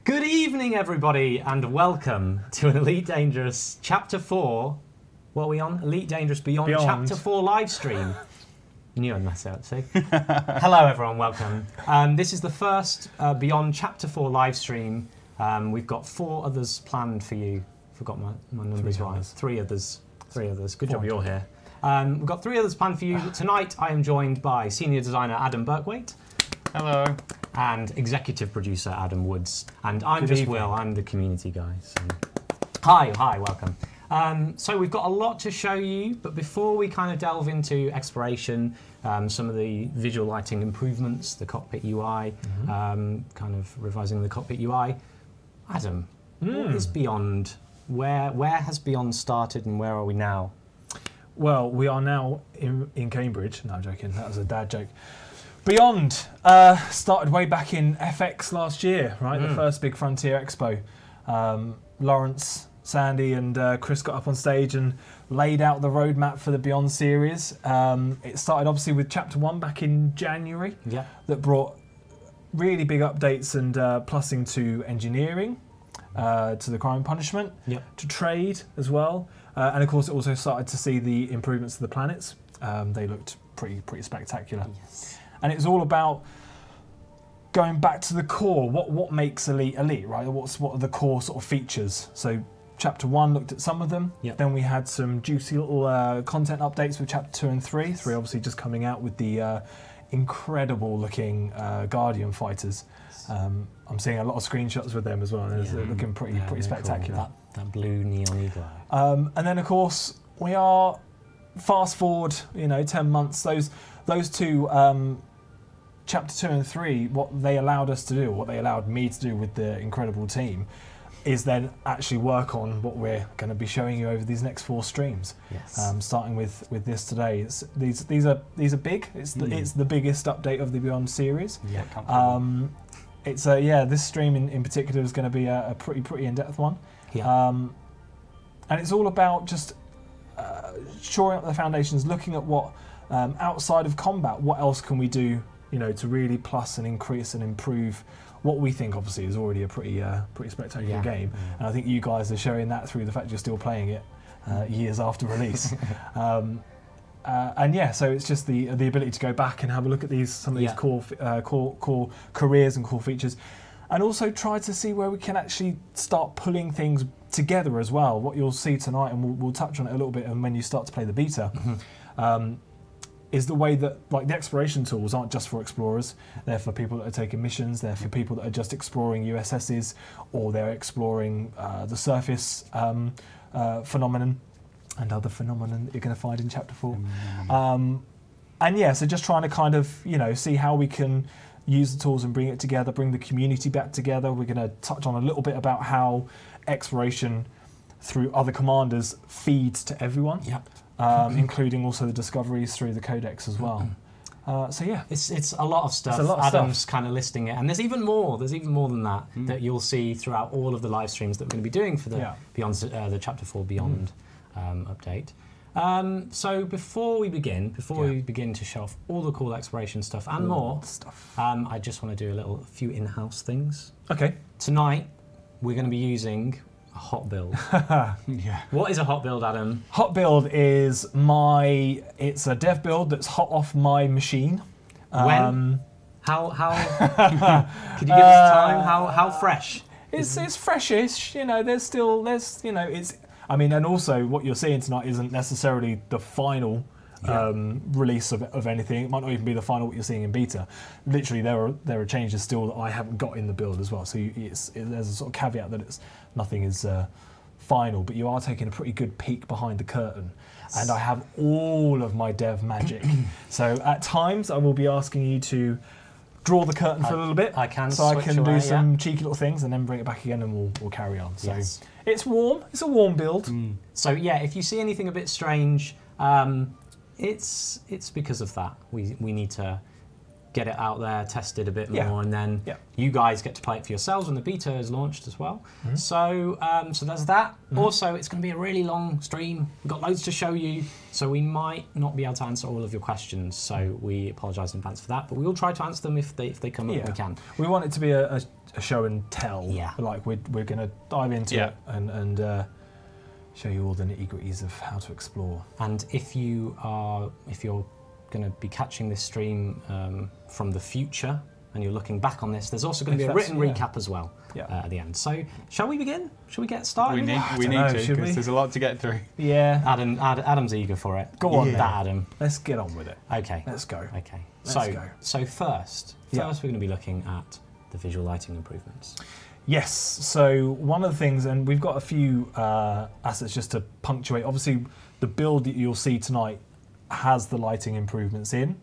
Good evening, everybody, and welcome to an Elite Dangerous Chapter 4. What are we on? Elite Dangerous Beyond. Chapter 4 live stream. You knew I'd mess it up, see? Hello, everyone, welcome. This is the first Beyond Chapter 4 live stream. We've got 4 others planned for you. Forgot my numbers right. 3 others. 3 others. Good job you're here. We've got 3 others planned for you. Tonight, I am joined by Senior Designer Adam Berkwaite. Hello. And Executive Producer Adam Woods. And I'm just Will, I'm the community guy. So. Hi, welcome. So we've got a lot to show you, but before we kind of delve into exploration, some of the visual lighting improvements, the Cockpit UI, kind of revising the Cockpit UI. Adam, what is Beyond? Where has Beyond started and where are we now? Well, we are now in Cambridge. No, I'm joking, that was a dad joke. Beyond started way back in FX last year, right? The first big Frontier Expo. Lawrence, Sandy and Chris got up on stage and laid out the roadmap for the Beyond series. It started obviously with Chapter 1 back in January that brought really big updates and plussing to engineering, to the crime and punishment, to trade as well. And of course it also started to see the improvements to the planets. They looked pretty spectacular. Yes. And it's all about going back to the core. What makes Elite Elite, right? What are the core sort of features? So Chapter 1 looked at some of them. Then we had some juicy little content updates with Chapter 2 and 3. 3 obviously just coming out with the incredible looking Guardian fighters. I'm seeing a lot of screenshots with them as well. And they're looking pretty spectacular. Cool. That blue neon glow. And then of course we are fast forward, 10 months. Those two. Chapter 2 and 3, what they allowed us to do, what they allowed me to do with the incredible team, is then actually work on what we're going to be showing you over these next 4 streams. Yes. Starting with this today. These are big. It's the biggest update of the Beyond series. Yeah. It's this stream in particular is going to be a pretty in-depth one. Yeah. And it's all about just shoring up the foundations, looking at what outside of combat, what else can we do? To really plus and increase and improve what we think obviously is already a pretty spectacular game. And I think you guys are showing that through the fact you're still playing it years after release. So it's just the ability to go back and have a look at some of these core careers and core features, and also try to see where we can actually start pulling things together as well. What you'll see tonight, and we'll touch on it a little bit, and when you start to play the beta. Is the way that the exploration tools aren't just for explorers. They're for people that are taking missions. They're for people that are just exploring USSs, or they're exploring the surface phenomenon and other phenomenon that you're going to find in Chapter 4. So just trying to kind of see how we can use the tools and bring it together, bring the community back together. We're going to touch on a little bit about how exploration through other commanders feeds to everyone. Including also the discoveries through the Codex as well. It's a lot of stuff. Adam's kind of listing it, and there's even more. There's even more than that that you'll see throughout all of the live streams that we're going to be doing for the Beyond the Chapter 4 Beyond update. So before we begin to show off all the cool exploration stuff and more stuff, I just want to do a few in-house things. Okay. Tonight we're going to be using a hot build. What is a hot build, Adam? Hot build is it's a dev build that's hot off my machine. When? How could you give us time? How fresh? It's freshish, and also what you're seeing tonight isn't necessarily the final release of anything. It might not even be the final what you're seeing in beta. Literally, there are changes still that I haven't got in the build as well. So there's a sort of caveat that nothing is final, but you are taking a pretty good peek behind the curtain. And I have all of my dev magic. So at times I will be asking you to draw the curtain for a little bit. I can do some cheeky little things and then bring it back again, and we'll carry on. So it's warm. It's a warm build. So if you see anything a bit strange, it's because of that. We need to get it out there, tested a bit more, and then you guys get to play it for yourselves when the beta is launched as well. So so there's that. Also, it's going to be a really long stream. We've got loads to show you, so we might not be able to answer all of your questions. So we apologise in advance for that, but we will try to answer them if they come up. We can. We want it to be a show and tell. Like we're going to dive into it and show you all the nitty-gritties of how to explore. And if you're going to be catching this stream from the future and you're looking back on this, there's also going to be a written recap as well at the end. So shall we begin? Shall we get started? We need to, because there's a lot to get through. Yeah. Adam's eager for it. Go on, Adam. Let's get on with it. Okay. Let's go. Okay. Let's go. So first we're going to be looking at the visual lighting improvements. Yes, so one of the things, and we've got a few assets just to punctuate. Obviously, the build that you'll see tonight has the lighting improvements in.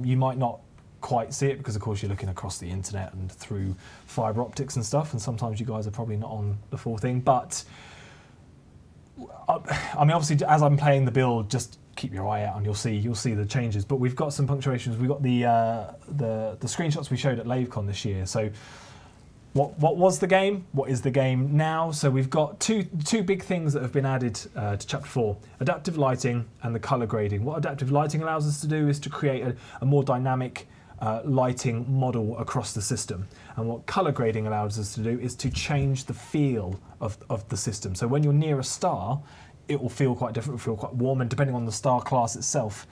You might not quite see it because, of course, you're looking across the internet and through fibre optics and stuff, and sometimes you guys are probably not on the full thing. But, I mean, obviously, as I'm playing the build, just keep your eye out and you'll see the changes. But we've got some punctuations. We've got the screenshots we showed at LaveCon this year. So what was the game? What is the game now? So we've got two big things that have been added to Chapter 4, adaptive lighting and the colour grading. What adaptive lighting allows us to do is to create a more dynamic lighting model across the system. And what colour grading allows us to do is to change the feel of the system. So when you're near a star, it will feel quite different, it will feel quite warm, and depending on the star class itself,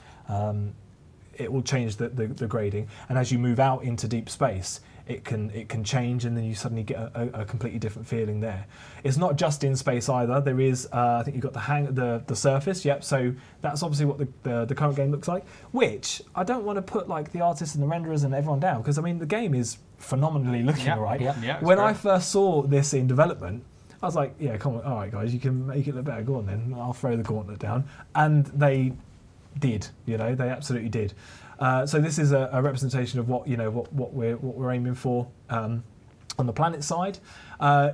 it will change the grading. And as you move out into deep space, it can change, and then you suddenly get a completely different feeling there. It's not just in space either. There is, I think you've got the surface. Yep. So that's obviously what the current game looks like. Which I don't want to put like the artists and the renderers and everyone down, because I mean the game is phenomenally looking, right? When I first saw this in development, I was like, yeah, come on, all right, guys, you can make it look better. Go on then. I'll throw the gauntlet down, and they did. They absolutely did. So this is a representation of what we're aiming for on the planet side.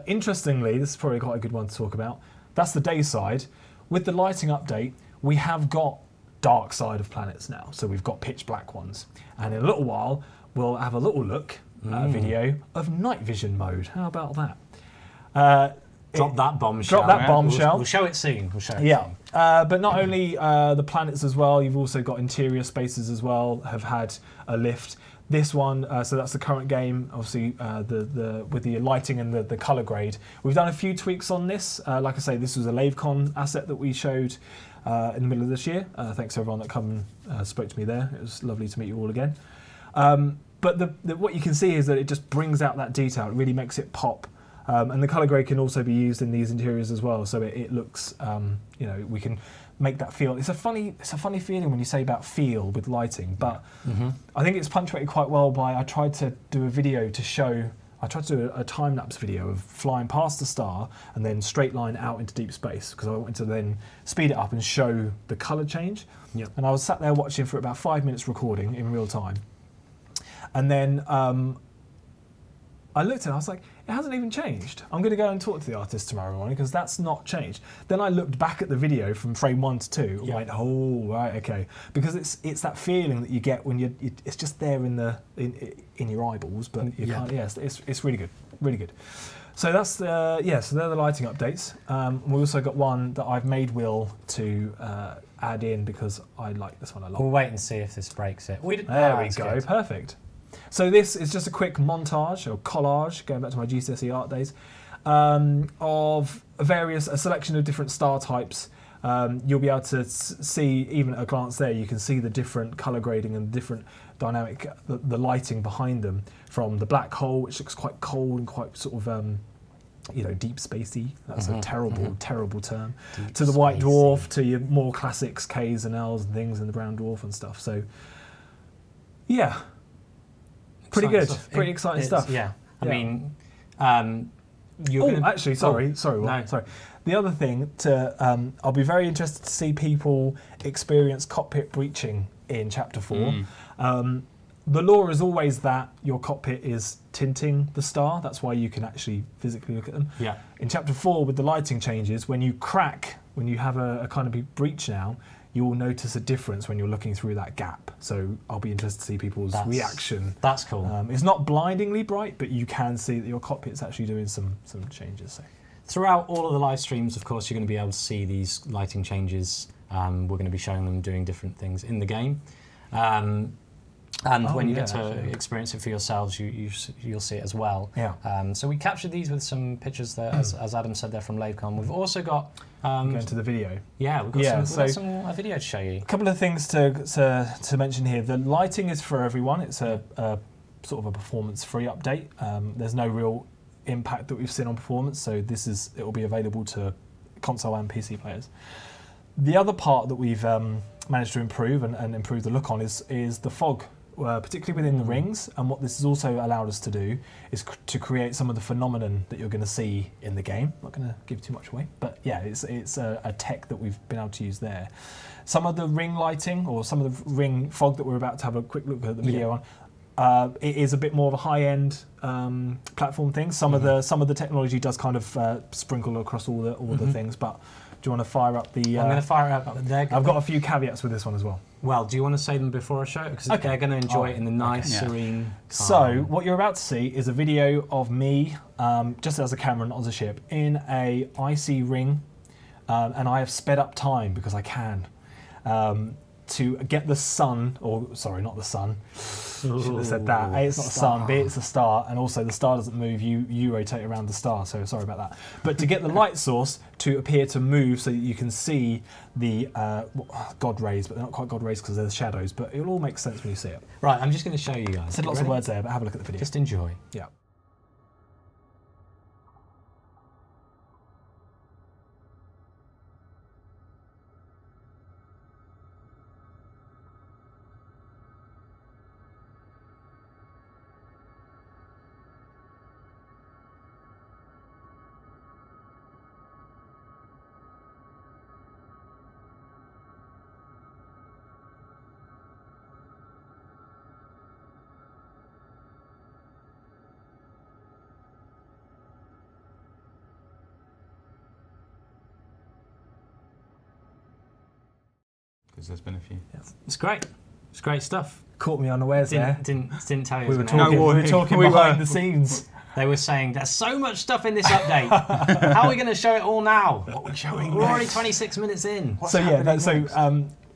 Interestingly, this is probably quite a good one to talk about. That's the day side. With the lighting update, we have got dark side of planets now. So we've got pitch black ones, and in a little while we'll have a little look at a video of night vision mode. How about that? Drop that bombshell. Drop that bombshell. We'll show it soon. But not only the planets as well, you've also got interior spaces as well, have had a lift. This one, so that's the current game, obviously with the lighting and the colour grade. We've done a few tweaks on this. Like I say, this was a LaveCon asset that we showed in the middle of this year. Thanks to everyone that come and spoke to me there. It was lovely to meet you all again. But what you can see is that it just brings out that detail. It really makes it pop. And the colour grade can also be used in these interiors as well, so it looks, we can make that feel. It's a funny feeling when you say about feel with lighting, but I think it's punctuated quite well by, I tried to do a video to show, I tried to do a time-lapse video of flying past the star and then straight line out into deep space, because I wanted to then speed it up and show the colour change. And I was sat there watching for about 5 minutes recording in real time, and then I looked at it, I was like, it hasn't even changed. I'm going to go and talk to the artist tomorrow morning because that's not changed. Then I looked back at the video from frame 1 to 2 and went, oh, right, okay. Because it's that feeling that you get when it's just there in your eyeballs, but you can't, it's really good, really good. So that's so they're the lighting updates. We also got one that I've made Will to add in because I like this one a lot. We'll wait and see if this breaks it. There we go, good. Perfect. So this is just a quick montage or collage, going back to my GCSE art days, of a selection of different star types. You'll be able to see, even at a glance there, you can see the different colour grading and different dynamic, the lighting behind them, from the black hole, which looks quite cold and quite sort of, deep spacey. That's a terrible term. Deep to the white dwarf, to your more classics, Ks and Ls and things, and the brown dwarf and stuff. So, yeah. Pretty good, pretty exciting stuff. Yeah, I mean, actually, sorry. The other thing, I'll be very interested to see people experience cockpit breaching in Chapter 4. The law is always that your cockpit is tinting the star. That's why you can actually physically look at them. In Chapter 4, with the lighting changes, when you have a kind of breach now, you will notice a difference when you're looking through that gap. So I'll be interested to see people's reaction. That's cool. It's not blindingly bright, but you can see that your cockpit's actually doing some changes. So. Throughout all of the live streams, of course, you're going to be able to see these lighting changes. We're going to be showing them doing different things in the game. And when you get to experience it for yourselves, you'll see it as well. Yeah. So we captured these with some pictures there, as Adam said there from LaveCon. We've also got... going to the video. Yeah, we've got a video to show you. A couple of things to mention here. The lighting is for everyone. It's a sort of a performance-free update. There's no real impact that we've seen on performance, so it will be available to console and PC players. The other part that we've managed to improve and improve the look on is the fog. Particularly within the rings, and what this has also allowed us to do is to create some of the phenomenon that you're going to see in the game. I'm not going to give too much away, but yeah, it's a tech that we've been able to use there. Some of the ring lighting, or some of the ring fog that we're about to have a quick look at the video on, it is a bit more of a high-end platform thing. Some of the technology does kind of sprinkle across all the things, but. Do you want to fire up the... I'm going to fire it up. I've got a few caveats with this one as well. Well, do you want to say them before I show it? Because they're going to enjoy it in the nice, serene calm. So, what you're about to see is a video of me, just as a camera and as a ship, in a icy ring, and I have sped up time, because I can, to get the sun, or sorry, not the sun, should have said that. A, it's not the sun, B, it's a star, and also the star doesn't move, you rotate around the star, so sorry about that. But to get the light source to appear to move so that you can see the God rays, but they're not quite God rays because they're the shadows, but it'll all make sense when you see it. Right, I'm just going to show you guys. I said lots of words there, but have a look at the video. Just enjoy. Yeah. There's been a few. Yeah. It's great. It's great stuff. Caught me unawares there. Didn't tell you. We were talking behind the scenes. They were saying there's so much stuff in this update. How are we going to show it all now? What are we showing? We're already 26 minutes in.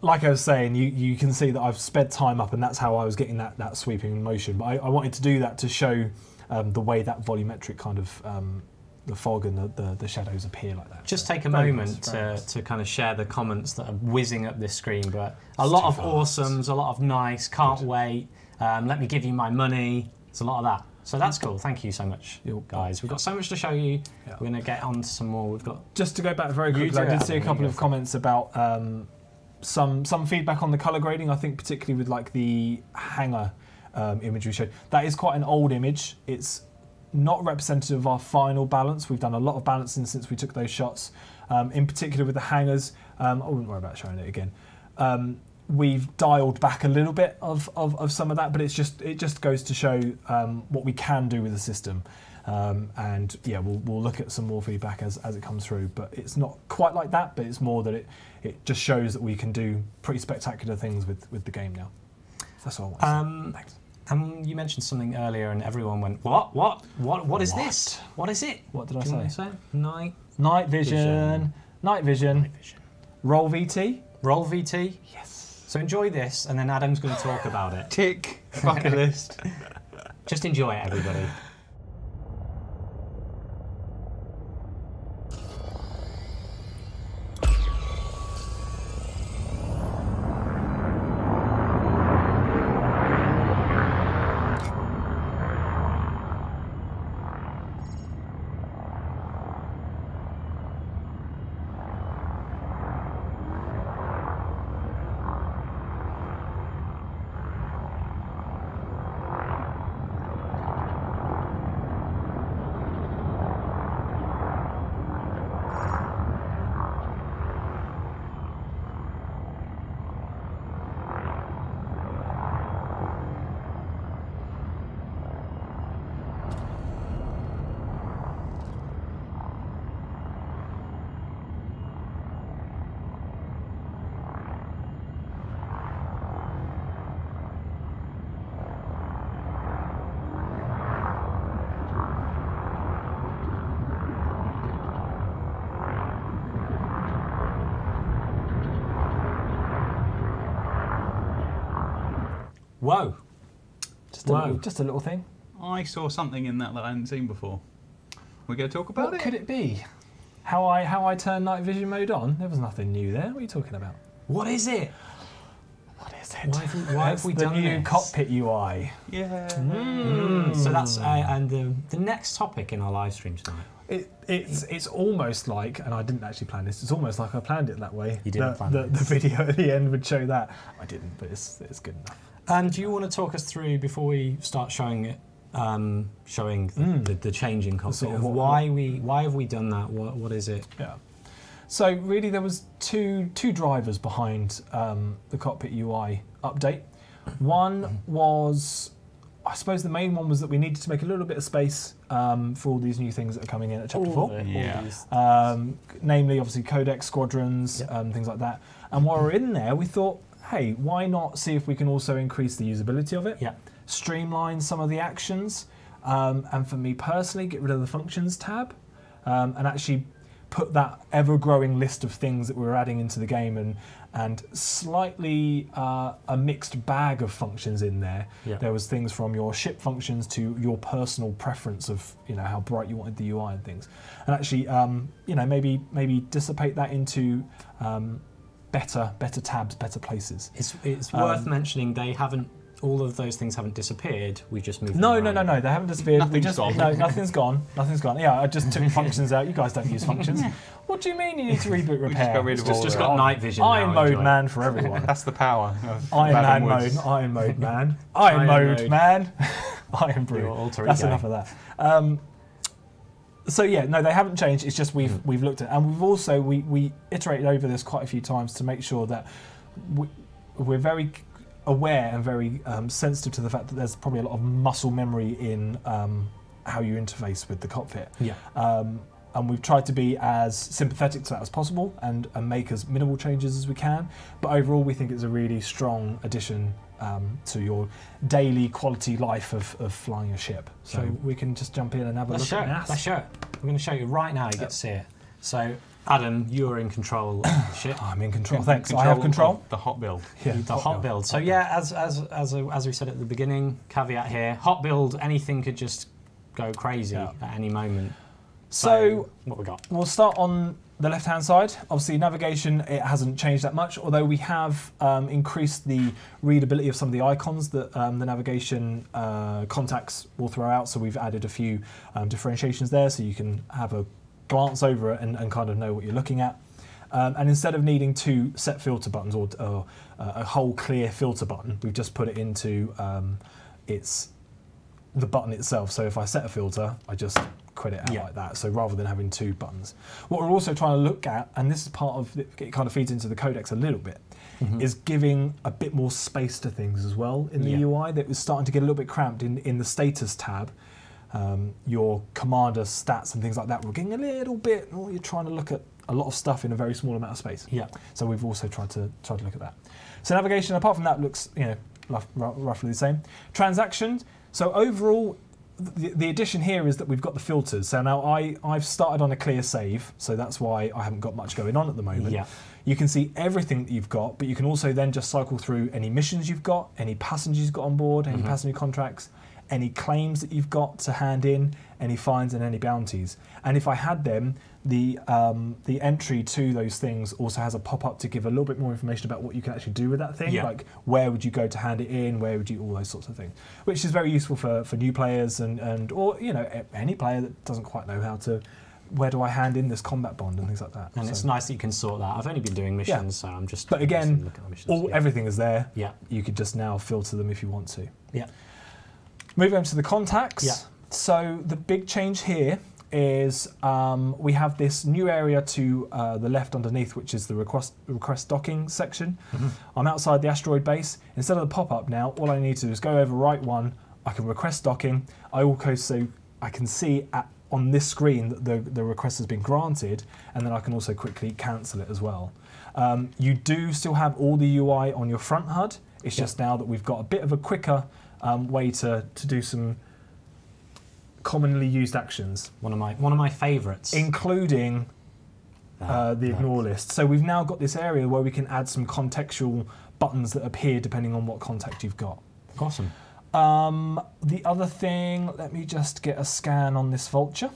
Like I was saying, you can see that I've sped time up, and that's how I was getting that sweeping motion. But I wanted to do that to show the way that volumetric kind of the fog and the shadows appear like that. Just take a moment to kind of share the comments that are whizzing up this screen, but a lot of awesomes, a lot of nice, can't wait, let me give you my money. It's a lot of that. So that's cool. Thank you so much, guys. We've got so much to show you. Yeah. We're going to get on to some more. We've got. Just to go back very quickly, I did see a couple of comments about some feedback on the color grading. I think particularly with like the hangar image we showed. That is quite an old image. It's not representative of our final balance. We've done a lot of balancing since we took those shots. In particular with the hangars, I wouldn't worry about showing it again. We've dialed back a little bit of some of that, but it just goes to show what we can do with the system. And yeah, we'll look at some more feedback as it comes through. But it's not quite like that, but it's more that it just shows that we can do pretty spectacular things with the game now. That's all I want to say. Thanks. You mentioned something earlier, and everyone went, What is this? What is it? What did I say? Night vision. Night vision. Roll VT. Roll VT. Yes. So enjoy this, and then Adam's going to talk about it. Tick. Bucket list. Just enjoy it, everybody. Whoa. Just a little thing. I saw something in that I hadn't seen before. We're going to talk about What it? could it be? How I turned night vision mode on? There was nothing new there. What are you talking about? What is it? What is it? Why have we done the new this? Cockpit UI. Yeah. So that's and the next topic in our live stream tonight. It's almost like, and I didn't actually plan this. It's almost like I planned it that way. You didn't plan the video at the end would show that. I didn't, but it's good enough. And do you want to talk us through before we start showing it? The change in Cockpit. Sort of why have we done that? What is it? Yeah. So really, there was two drivers behind the Cockpit UI update. One was, I suppose, the main one was that we needed to make a little bit of space for all these new things that are coming in at Chapter 4. Namely, obviously, Codex, squadrons, things like that. And while we're in there, we thought, hey, why not see if we can also increase the usability of it? Yeah. Streamline some of the actions, and for me personally, get rid of the functions tab, and actually put that ever-growing list of things that we're adding into the game and slightly a mixed bag of functions in there. Yeah. There was things from your ship functions to your personal preference of how bright you wanted the UI and things, and actually maybe dissipate that into better tabs, better places. It's worth mentioning they haven't. All of those things haven't disappeared. We've just moved. No, them around. no. They haven't disappeared. Nothing's gone. No, nothing's gone. Nothing's gone. Yeah, I just took functions out. You guys don't use functions. What do you mean you need to reboot repair? We just got rid of all Just of got it. night vision. Iron now, mode enjoy. man for everyone. That's the power of Iron Man Madam mode. Woods. Iron mode man. Iron mode man. Iron brew. Your alter That's ego. enough of that. So yeah, no, they haven't changed. It's just we've looked at, and we've also we iterated over this quite a few times to make sure that we're very aware and very sensitive to the fact that there's probably a lot of muscle memory in how you interface with the cockpit. Yeah. And we've tried to be as sympathetic to that as possible and make as minimal changes as we can. But overall, we think it's a really strong addition to your daily quality life of flying a ship. So we can just jump in and have a look at that. Let's show it. I'm going to show you right now. You get to see it. So, Adam, you're in control of the ship. I'm in control. Thanks. I have control. of the hot build. Yeah, The hot build. So yeah, as we said at the beginning, caveat here: hot build. Anything could just go crazy at any moment. So what we got? We'll start on the left-hand side. Obviously, navigation, it hasn't changed that much, although we have increased the readability of some of the icons that the navigation contacts will throw out. So we've added a few differentiations there, so you can have a glance over it and kind of know what you're looking at. And instead of needing two set filter buttons or a whole clear filter button, we've just put it into the button itself. So if I set a filter, I just quit it out like that. So rather than having two buttons. What we're also trying to look at, and this is part of, it kind of feeds into the Codex a little bit, is giving a bit more space to things as well in the UI. That was starting to get a little bit cramped in the status tab. Your commander stats and things like that, we're getting a little bit, you're trying to look at a lot of stuff in a very small amount of space. Yeah. So we've also tried to look at that. So navigation, apart from that, looks roughly the same. Transactions. So overall, the addition here is that we've got the filters. So now I've started on a clear save, so that's why I haven't got much going on at the moment. Yeah. You can see everything that you've got, but you can also then just cycle through any missions you've got, any passengers you've got on board, any passenger contracts, any claims that you've got to hand in, any fines and any bounties. And if I had them, the entry to those things also has a pop-up to give a little bit more information about what you can actually do with that thing, like where would you go to hand it in, where would you, all those sorts of things, which is very useful for new players and or any player that doesn't quite know how to, where do I hand in this combat bond and things like that. And it's nice that you can sort that. I've only been doing missions, so I'm just. But again, looking at missions. Everything is there. Yeah. You could just now filter them if you want to. Yeah. Moving on to the contacts. Yeah. So the big change here is we have this new area to the left underneath, which is the request docking section. I'm outside the asteroid base. Instead of the pop-up now, all I need to do is go over right one. I can request docking. I can see on this screen that the request has been granted, and then I can also quickly cancel it as well. You do still have all the UI on your front HUD. It's just now that we've got a bit of a quicker way to do some commonly used actions. One of my favourites, including the ignore list. So we've now got this area where we can add some contextual buttons that appear depending on what contact you've got. Awesome. The other thing, let me just get a scan on this vulture.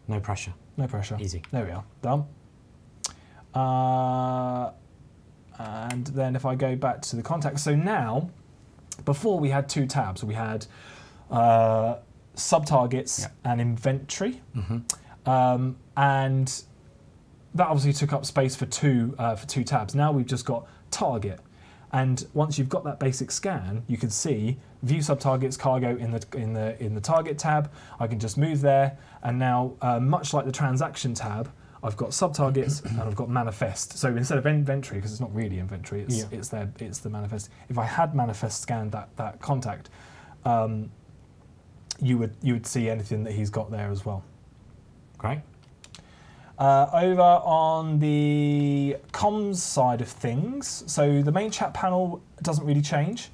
No pressure. No pressure. Easy. There we are. Done. And then if I go back to the contacts, so now, before we had two tabs. We had sub-targets and inventory. And that obviously took up space for two tabs. Now we've just got target. And once you've got that basic scan, you can see view sub-targets cargo in the target tab. I can just move there, and now much like the transaction tab, I've got sub-targets and I've got manifest. So instead of inventory, because it's not really inventory, it's the manifest. If I had manifest scanned that contact, you would see anything that he's got there as well. Great. Over on the comms side of things, so the main chat panel doesn't really change.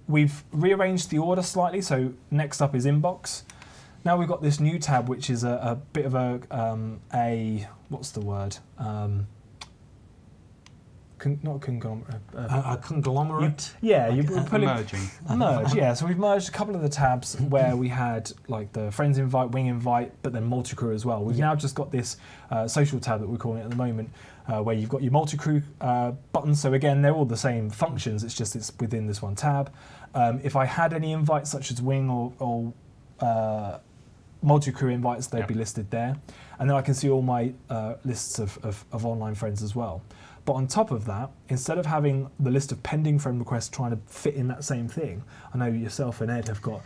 We've rearranged the order slightly, so next up is inbox. Now we've got this new tab, which is a bit of a what's the word? Not a conglomerate. A conglomerate? You're pulling merging. Merge, yeah. So we've merged a couple of the tabs where we had like the friends invite, wing invite, but then multi-crew as well. We've now just got this social tab that we're calling it at the moment, where you've got your multi-crew buttons. So again, they're all the same functions. It's just it's within this one tab. If I had any invites such as wing or multi-crew invites, they'd be listed there. And then I can see all my lists of online friends as well. But on top of that, instead of having the list of pending friend requests trying to fit in that same thing, I know yourself and Ed have got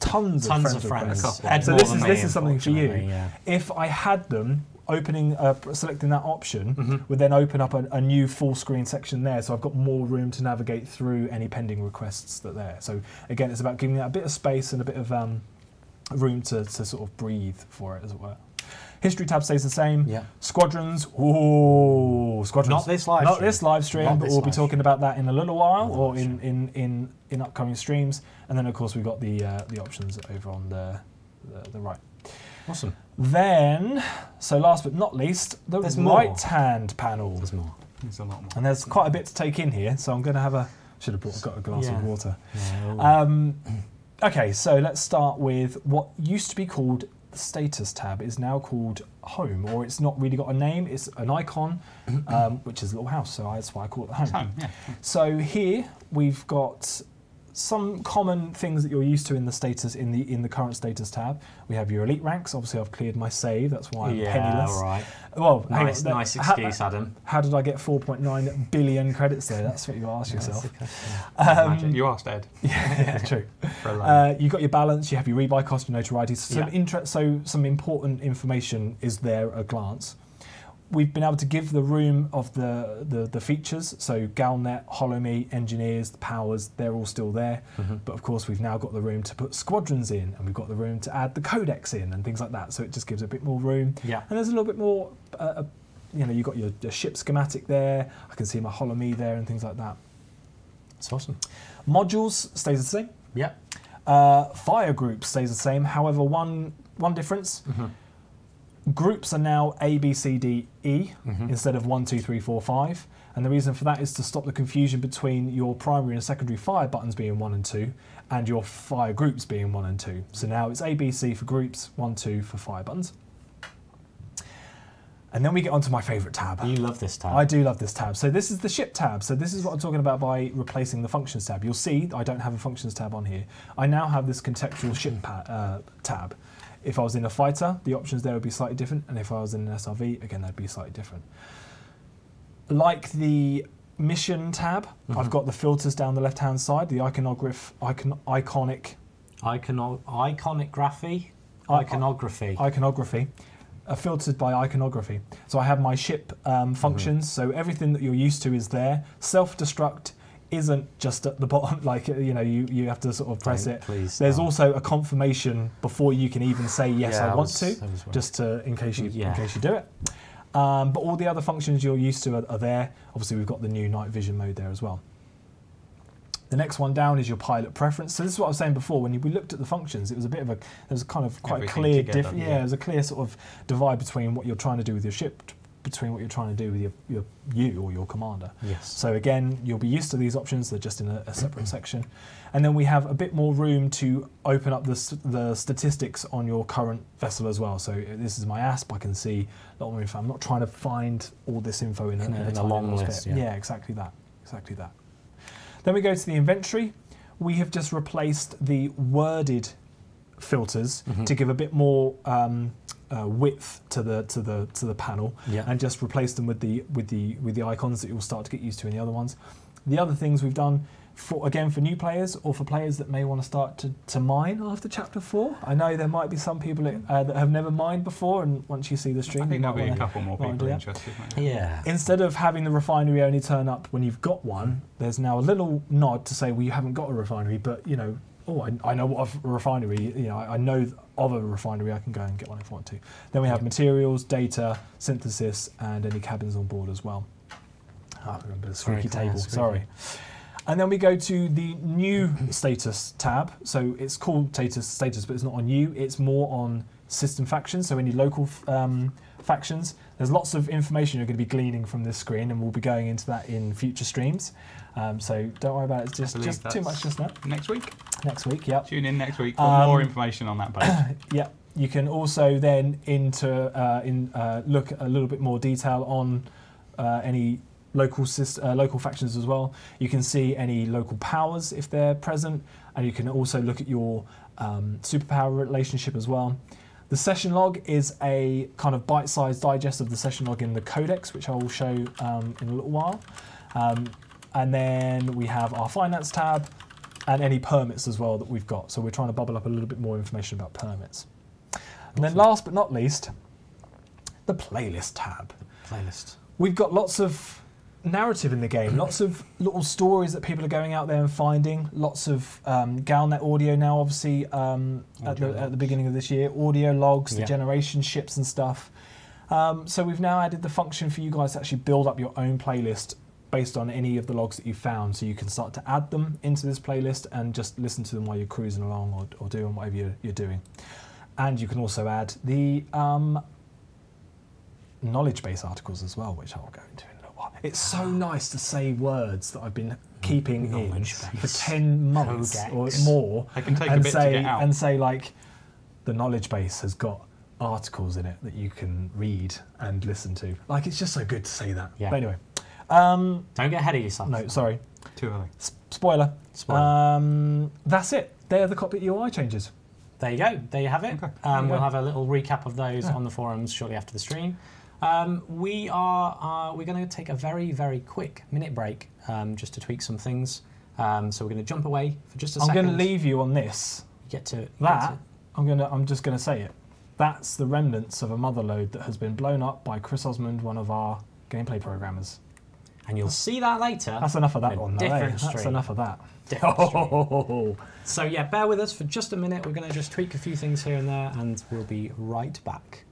tons of friends. So this is something for you. Yeah. If I had them, selecting that option would then open up a new full screen section there, so I've got more room to navigate through any pending requests that are there. So again, it's about giving that a bit of space and a bit of room to sort of breathe for it, as it were. History tab stays the same. Yeah. Squadrons. Ooh, squadrons. Not this live stream. Not this live stream, but we'll be talking about that in a little while, or in upcoming streams. And then of course we've got the options over on the right. Awesome. Then, so last but not least, the right-hand panel. There's more. There's a lot more. And there's quite a bit to take in here, so I'm going to have should have got a glass of water. Yeah. Okay, so let's start with what used to be called the status tab. Is now called home, or it's not really got a name. It's an icon, which is a little house, so that's why I call it the home. Home, yeah. So here we've got some common things that you're used to in the status in the current status tab. We have your elite ranks. Obviously, I've cleared my save. That's why I'm penniless. Right. Well, Nice excuse, Adam. How did I get 4.9 billion credits there? That's what you ask yourself. You asked Ed. Yeah, true. You've got your balance. You have your rebuy cost, your notoriety. Some important information is there at a glance. We've been able to give the room of the features, so Galnet, HoloMe, engineers, the powers, they're all still there. But of course, we've now got the room to put squadrons in, and we've got the room to add the Codex in and things like that. So it just gives a bit more room. Yeah. And there's a little bit more, you've got your ship schematic there. I can see my HoloMe there and things like that. It's awesome. Modules stays the same. Yeah. Fire group stays the same. However, one difference. Groups are now A, B, C, D, E instead of 1, 2, 3, 4, 5. And the reason for that is to stop the confusion between your primary and secondary fire buttons being 1 and 2 and your fire groups being 1 and 2. So now it's A, B, C for groups, 1, 2 for fire buttons. And then we get onto my favourite tab. You love this tab. I do love this tab. So this is the ship tab. So this is what I'm talking about by replacing the functions tab. You'll see I don't have a functions tab on here. I now have this contextual ship tab. If I was in a fighter, the options there would be slightly different, and if I was in an SRV, again, they'd be slightly different. Like the mission tab, I've got the filters down the left-hand side, the iconography. Iconography are filtered by iconography. So I have my ship functions, so everything that you're used to is there. Self-destruct isn't just at the bottom, like you have to sort of press it. Please, there's also a confirmation before you can even say yes, I want to, just to in case you do it. But all the other functions you're used to are there. Obviously, we've got the new night vision mode there as well. The next one down is your pilot preference. So this is what I was saying before. When we looked at the functions, it was a bit of there was kind of quite a clear, it was a clear sort of divide between what you're trying to do with your ship between what you're trying to do with you or your commander. Yes. So again, you'll be used to these options. They're just in a separate section. And then we have a bit more room to open up the statistics on your current vessel as well. So this is my ASP. I can see a lot more info. I'm not trying to find all this info in a long list. Yeah, exactly that. Exactly that. Then we go to the inventory. We have just replaced the worded filters to give a bit more width to the panel, and just replace them with the icons that you'll start to get used to in the other ones. The other things we've done for new players or for players that may want to start to mine after Chapter 4. I know there might be some people that have never mined before, and once you see the stream, I think there'll be a couple more people interested. Maybe. Yeah. Instead of having the refinery only turn up when you've got one, there's now a little nod to say, well, you haven't got a refinery, but you know, I know what a refinery. You know, I know of a refinery. I can go and get one if I want to. Then we have materials, data, synthesis, and any cabins on board as well. I remember the squeaky table. Sorry. And then we go to the new status tab. So it's called status, but it's not on new. It's more on system factions. So any local factions. There's lots of information you're going to be gleaning from this screen, and we'll be going into that in future streams. So don't worry about it. It's just too much just now. Next week. Next week, yeah. Tune in next week for more information on that page. Yeah. You can also then look a little bit more detail on any local factions as well. You can see any local powers if they're present, and you can also look at your superpower relationship as well. The session log is a kind of bite-sized digest of the session log in the Codex, which I will show in a little while. And then we have our finance tab and any permits as well that we've got. So we're trying to bubble up a little bit more information about permits. And then last but not least, the playlist tab. Playlist. We've got lots of narrative in the game, lots of little stories that people are going out there and finding, lots of Galnet audio now, obviously, at the beginning of this year, audio logs, the generation ships and stuff. So we've now added the function for you guys to actually build up your own playlist based on any of the logs that you found, so you can start to add them into this playlist and just listen to them while you're cruising along or doing whatever you're doing. And you can also add the knowledge base articles as well, which I'll go into in a little while. It's so nice to say words that I've been keeping in for 10 months Codex. or more. I can take a bit to get out. And say, like, the knowledge base has got articles in it that you can read and listen to. Like, it's just so good to say that. Yeah. But anyway. Don't get ahead of yourself. No, sorry. Too early. Spoiler. That's it. They're the Cockpit UI changes. There you go. There you have it. Okay. We'll have a little recap of those on the forums shortly after the stream. We're going to take a very, very quick minute break just to tweak some things. So we're going to jump away for just a second. I'm going to leave you on this. I'm just going to say it. That's the remnants of a motherlode that has been blown up by Chris Osmond, one of our gameplay programmers. And you'll see that later. That's enough of that one. Different stream. That's enough of that. So yeah, bear with us for just a minute. We're going to just tweak a few things here and there, and we'll be right back.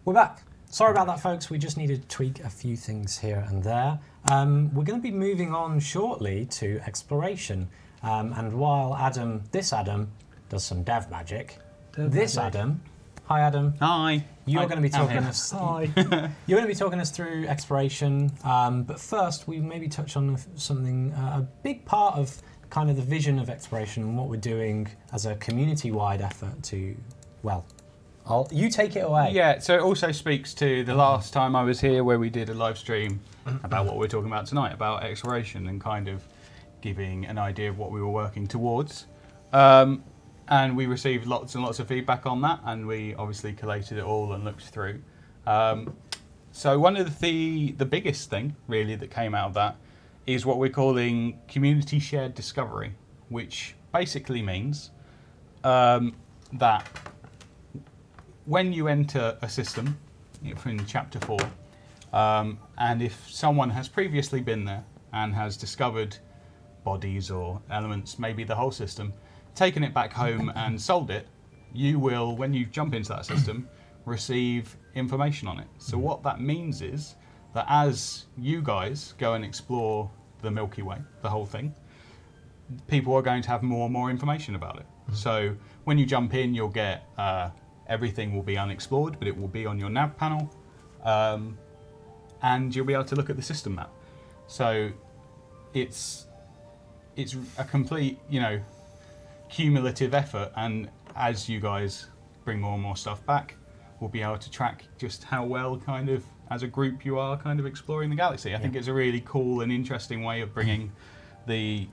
We're back. Sorry about that, folks. We just needed to tweak a few things here and there. We're going to be moving on shortly to exploration. And while this Adam does some dev magic, Adam, hi Adam. Hi. You're going to be talking us. Hi. You're going to be talking us through exploration. But first, we maybe touch on something a big part of kind of the vision of exploration and what we're doing as a community-wide effort to, well, you take it away. Yeah, so it also speaks to the last time I was here where we did a live stream about what we're talking about tonight, about exploration and kind of giving an idea of what we were working towards. And we received lots and lots of feedback on that, and we obviously collated it all and looked through. So one of the biggest thing, really, that came out of that is what we're calling community shared discovery, which basically means that when you enter a system in Chapter 4, and if someone has previously been there and has discovered bodies or elements, maybe the whole system, taken it back home and sold it, you will, when you jump into that system, receive information on it. So what that means is that as you guys go and explore the Milky Way, the whole thing, people are going to have more and more information about it. So when you jump in, you'll get everything will be unexplored, but it will be on your nav panel, and you'll be able to look at the system map. So it's a complete, cumulative effort, and as you guys bring more and more stuff back, we'll be able to track just how well, kind of, as a group, you are kind of exploring the galaxy. I think it's a really cool and interesting way of bringing the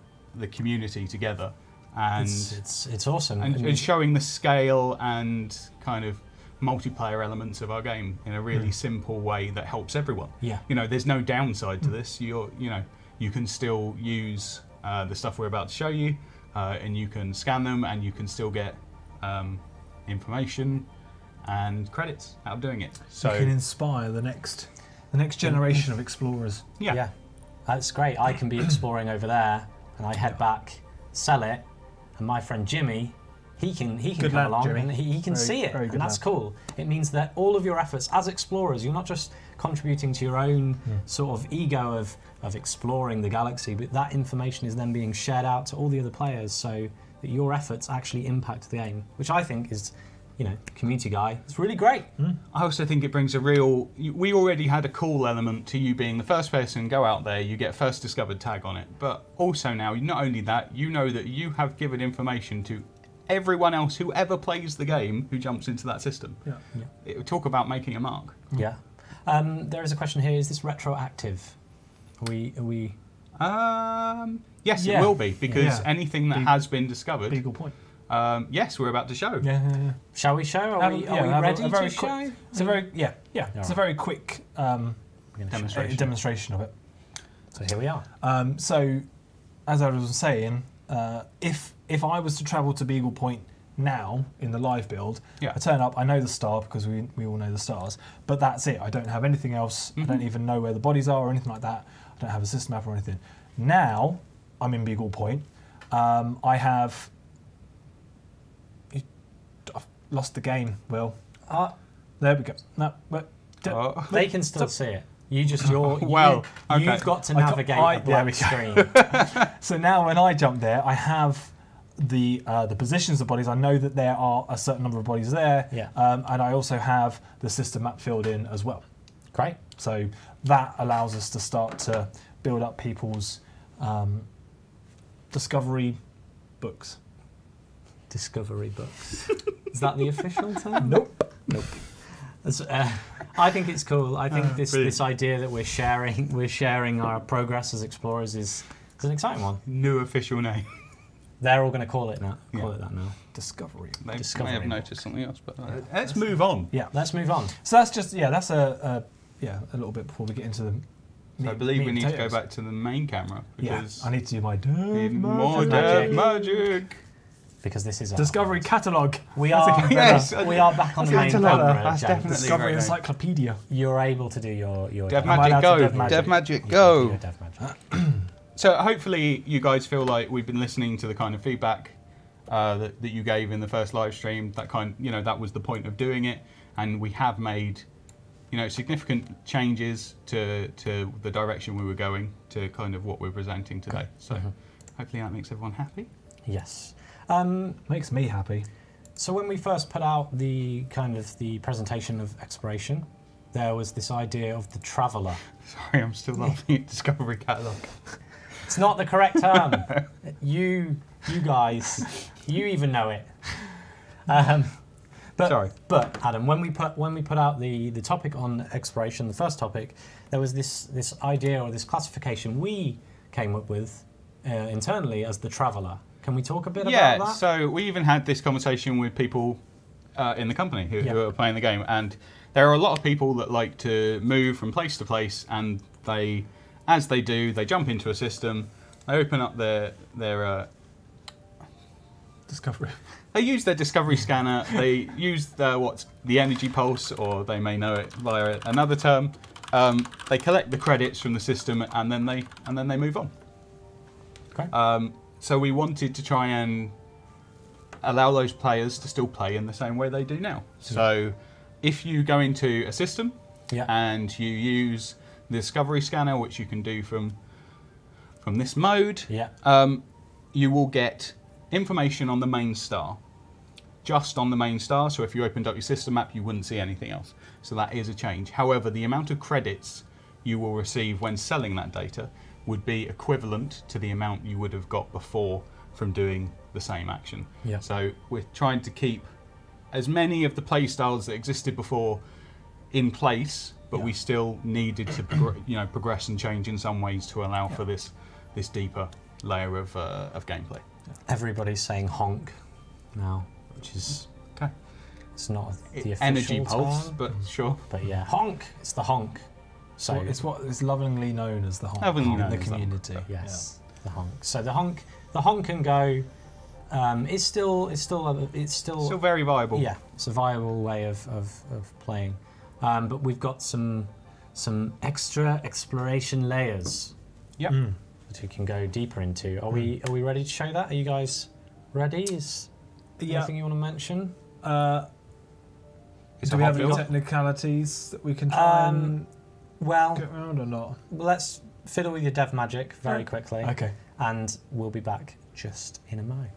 community together, and it's awesome, and showing the scale and kind of multiplayer elements of our game in a really simple way that helps everyone. Yeah, there's no downside to this. You can still use the stuff we're about to show you, and you can scan them, and you can still get information and credits out of doing it. So you can inspire the next generation of explorers. Yeah, that's great. I can be exploring over there, and I head back, sell it, and my friend Jimmy, he can come along, Jimmy. And he can see it, and that's cool. It means that all of your efforts as explorers, you're not just contributing to your own sort of ego of exploring the galaxy, but that information is then being shared out to all the other players, so that your efforts actually impact the game, which I think is, community guy, it's really great. I also think it brings a real... We already had a cool element to you being the first person, go out there, you get first discovered tag on it, but also now, not only that, you know that you have given information to everyone else who ever plays the game who jumps into that system. It would talk about making a mark. Yeah. There is a question here, is this retroactive? Are we... Yes, it will be, because anything that has been discovered... Beagle Point. Yes, we're about to show. Shall we show? Are we ready to show? It's a very It's a very quick demonstration of it. So here we are. So, as I was saying, if I was to travel to Beagle Point now in the live build, I turn up. I know the star because we all know the stars, but that's it. I don't have anything else. I don't even know where the bodies are or anything like that. I don't have a system map or anything. Now I'm in Beagle Point. I've lost the game, Will. There we go. No, but they can still see it. You've got to navigate a blank screen. So now when I jump there, I have the positions of bodies. I know that there are a certain number of bodies there, and I also have the system map filled in as well. Great. So that allows us to start to build up people's discovery books. Discovery books. Is that the official term? Nope. I think it's cool. I think this idea that we're sharing our progress as explorers is an exciting one. New official name. They're all going to call it that now. Discovery. They may have noticed something else, but let's move on. Yeah, let's move on. So that's just that's a little bit before we get into the. So I believe we need to go back to the main camera because I need to do my dev magic. Because this is Discovery Catalogue. We are we are back on the main camera. That's definitely Discovery Encyclopedia. You're able to do your Dev Magic Go. Dev Magic Go. Dev Magic. So hopefully you guys feel like we've been listening to the kind of feedback that you gave in the first live stream. That that was the point of doing it, and we have made significant changes to the direction we were going to kind of what we're presenting today. So hopefully that makes everyone happy. Yes. Makes me happy. So when we first put out the presentation of exploration, there was this idea of the traveller. Sorry, I'm still laughing at Discovery Catalogue. It's not the correct term. you guys, you even know it. Sorry. But Adam, when we put out the topic on exploration, the first topic, there was this idea or this classification we came up with internally as the traveller. Can we talk a bit about that? Yeah, so we even had this conversation with people in the company who are playing the game, and there are a lot of people that like to move from place to place, and as they do, they jump into a system, they open up their Discovery. They use their Discovery scanner, they use the energy pulse, or they may know it via another term. They collect the credits from the system, and then they move on. Okay. So we wanted to try and allow those players to still play in the same way they do now. So if you go into a system and you use the Discovery scanner, which you can do from this mode, you will get information on the main star. Just on the main star, so if you opened up your system map, you wouldn't see anything else. So that is a change. However, the amount of credits you will receive when selling that data would be equivalent to the amount you would have got before from doing the same action. Yeah. So we're trying to keep as many of the play styles that existed before in place, but we still needed to progress and change in some ways to allow for this deeper layer of gameplay. Everybody's saying honk now, which is it's not the official energy pulse, term, but sure. But yeah, honk. It's the honk. So it's what is lovingly known as the honk Lovingly in the community. Yes, the honk. So the honk and go. It's still Very viable. Yeah, it's a viable way of playing. But we've got some extra exploration layers. Yep. That we can go deeper into. Are we ready to show that? Are you guys ready? Is anything you want to mention? It's Do we have any technicalities that we can try and get around or not? Let's fiddle with your dev magic very quickly. Okay. And we'll be back just in a moment.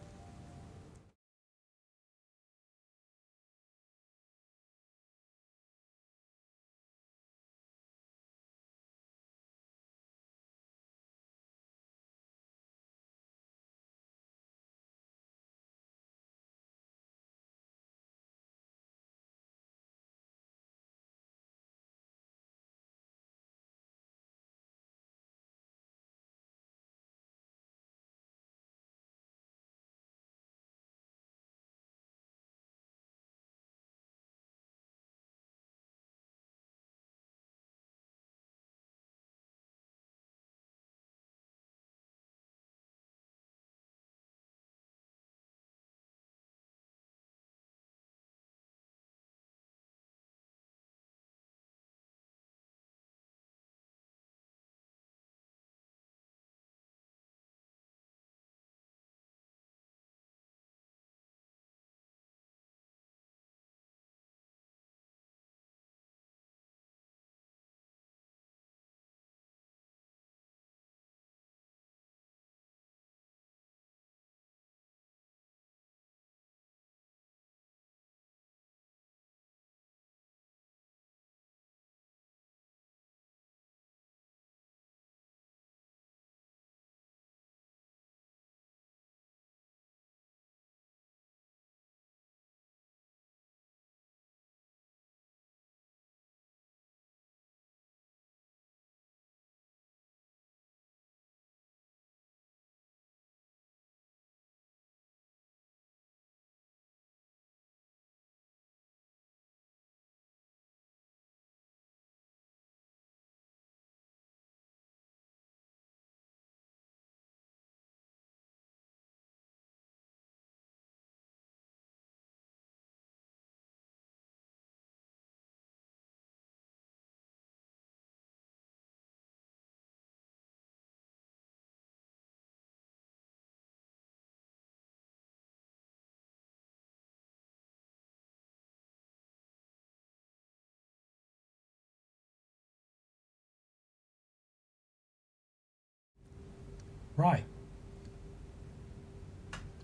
Right.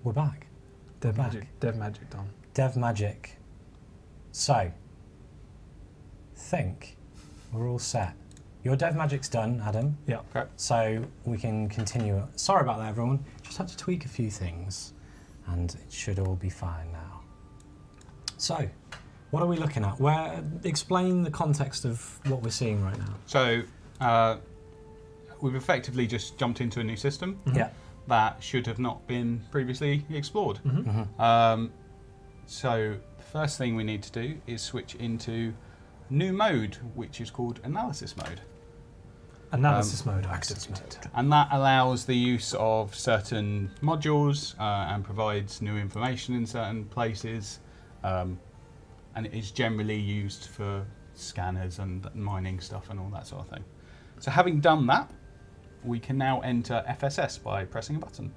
We're back. Dev Magic done. Dev Magic. So, think we're all set. Your Dev Magic's done, Adam. Yeah. Okay. So we can continue. Sorry about that, everyone. Just had to tweak a few things, and it should all be fine now. So, what are we looking at? Explain the context of what we're seeing right now. So, we've effectively just jumped into a new system. Yeah. That should have not been previously explored. So the first thing we need to do is switch into new mode, which is called analysis mode. Analysis mode activated. And that allows the use of certain modules and provides new information in certain places. And it is generally used for scanners and mining stuff and all that sort of thing. So having done that, we can now enter FSS by pressing a button.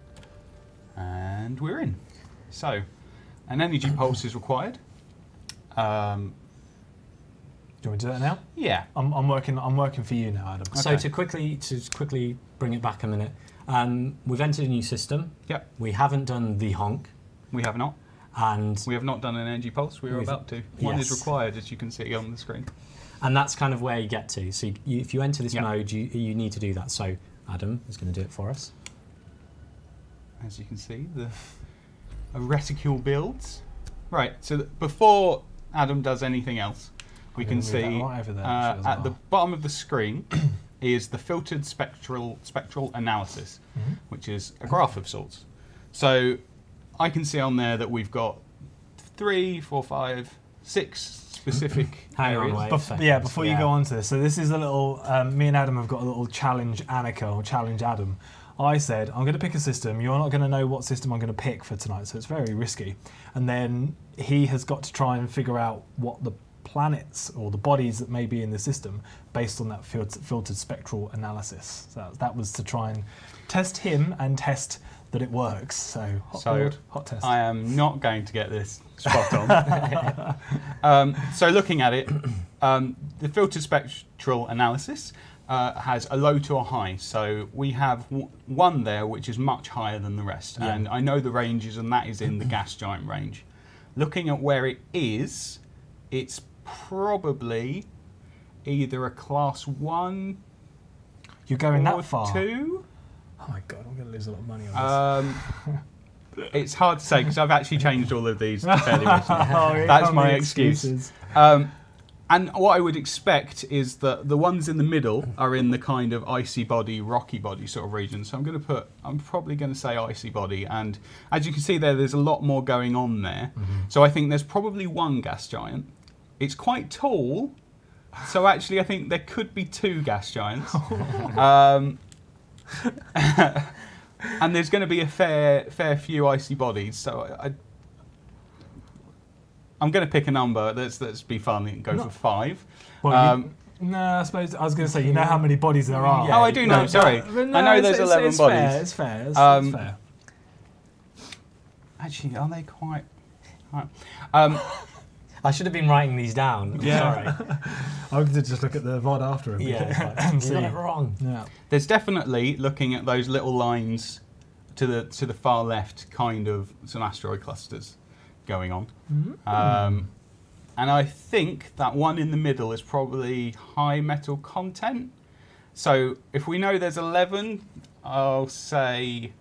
And we're in. So, an energy pulse is required. Do you want me to do that now? Yeah. I'm working for you now, Adam. Okay. So to quickly bring it back a minute, we've entered a new system. Yep. We haven't done the honk, We have not. and We have not done an energy pulse. We were about to. One is Yes. required, as you can see on the screen. that's kind of where you get to. So if you enter this Yeah. mode, you need to do that. So Adam is going to do it for us. As you can see, a reticule builds. Right, so before Adam does anything else, we can see right over there, actually, as at the well. bottom of the screen is the filtered spectral analysis, which is a graph of sorts. So I can see on there that we've got 3, 4, 5, 6 specific Hang on, areas. wait. Before you go on to this, so this is a little, me and Adam have got a little challenge Annika, or challenge Adam. I said, I'm going to pick a system, you're not going to know what system I'm going to pick for tonight, so it's very risky. And then he has got to try and figure out what the planets or the bodies that may be in the system based on that filtered spectral analysis. So that was to try and test him and test that it works. So hot test. I am not going to get this spot on. So looking at it, the filtered spectral analysis has a low to a high. So we have one there which is much higher than the rest. Yeah. And I know the ranges, and that is in the gas giant range. Looking at where it is, it's probably either a class 1 You're going or that far? 2. Oh my god, I'm going to lose a lot of money on this. It's hard to say because I've actually changed all of these fairly recently. Oh, That's my excuse. excuses. And what I would expect is that the ones in the middle are in the kind of icy body, rocky body sort of region. So I'm probably going to say icy body. And as you can see there's a lot more going on there. So I think there's probably one gas giant. It's quite tall. So actually I think there could be 2 gas giants. And there's going to be a fair few icy bodies. So I'm going to pick a number. Let's be fun and go for 5. Well, no, I suppose I was going to say, you know how many bodies there are. Yeah, I do know. Sorry, I know there's 11 bodies. It's fair. It's fair. Actually, are they quite? Right. I should have been writing these down. Yeah. Sorry. I could just look at the VOD after him. Yeah, you got it wrong. Yeah. There's definitely, looking at those little lines to the far left, kind of some asteroid clusters going on. And I think that one in the middle is probably high metal content. So if we know there's 11, I'll say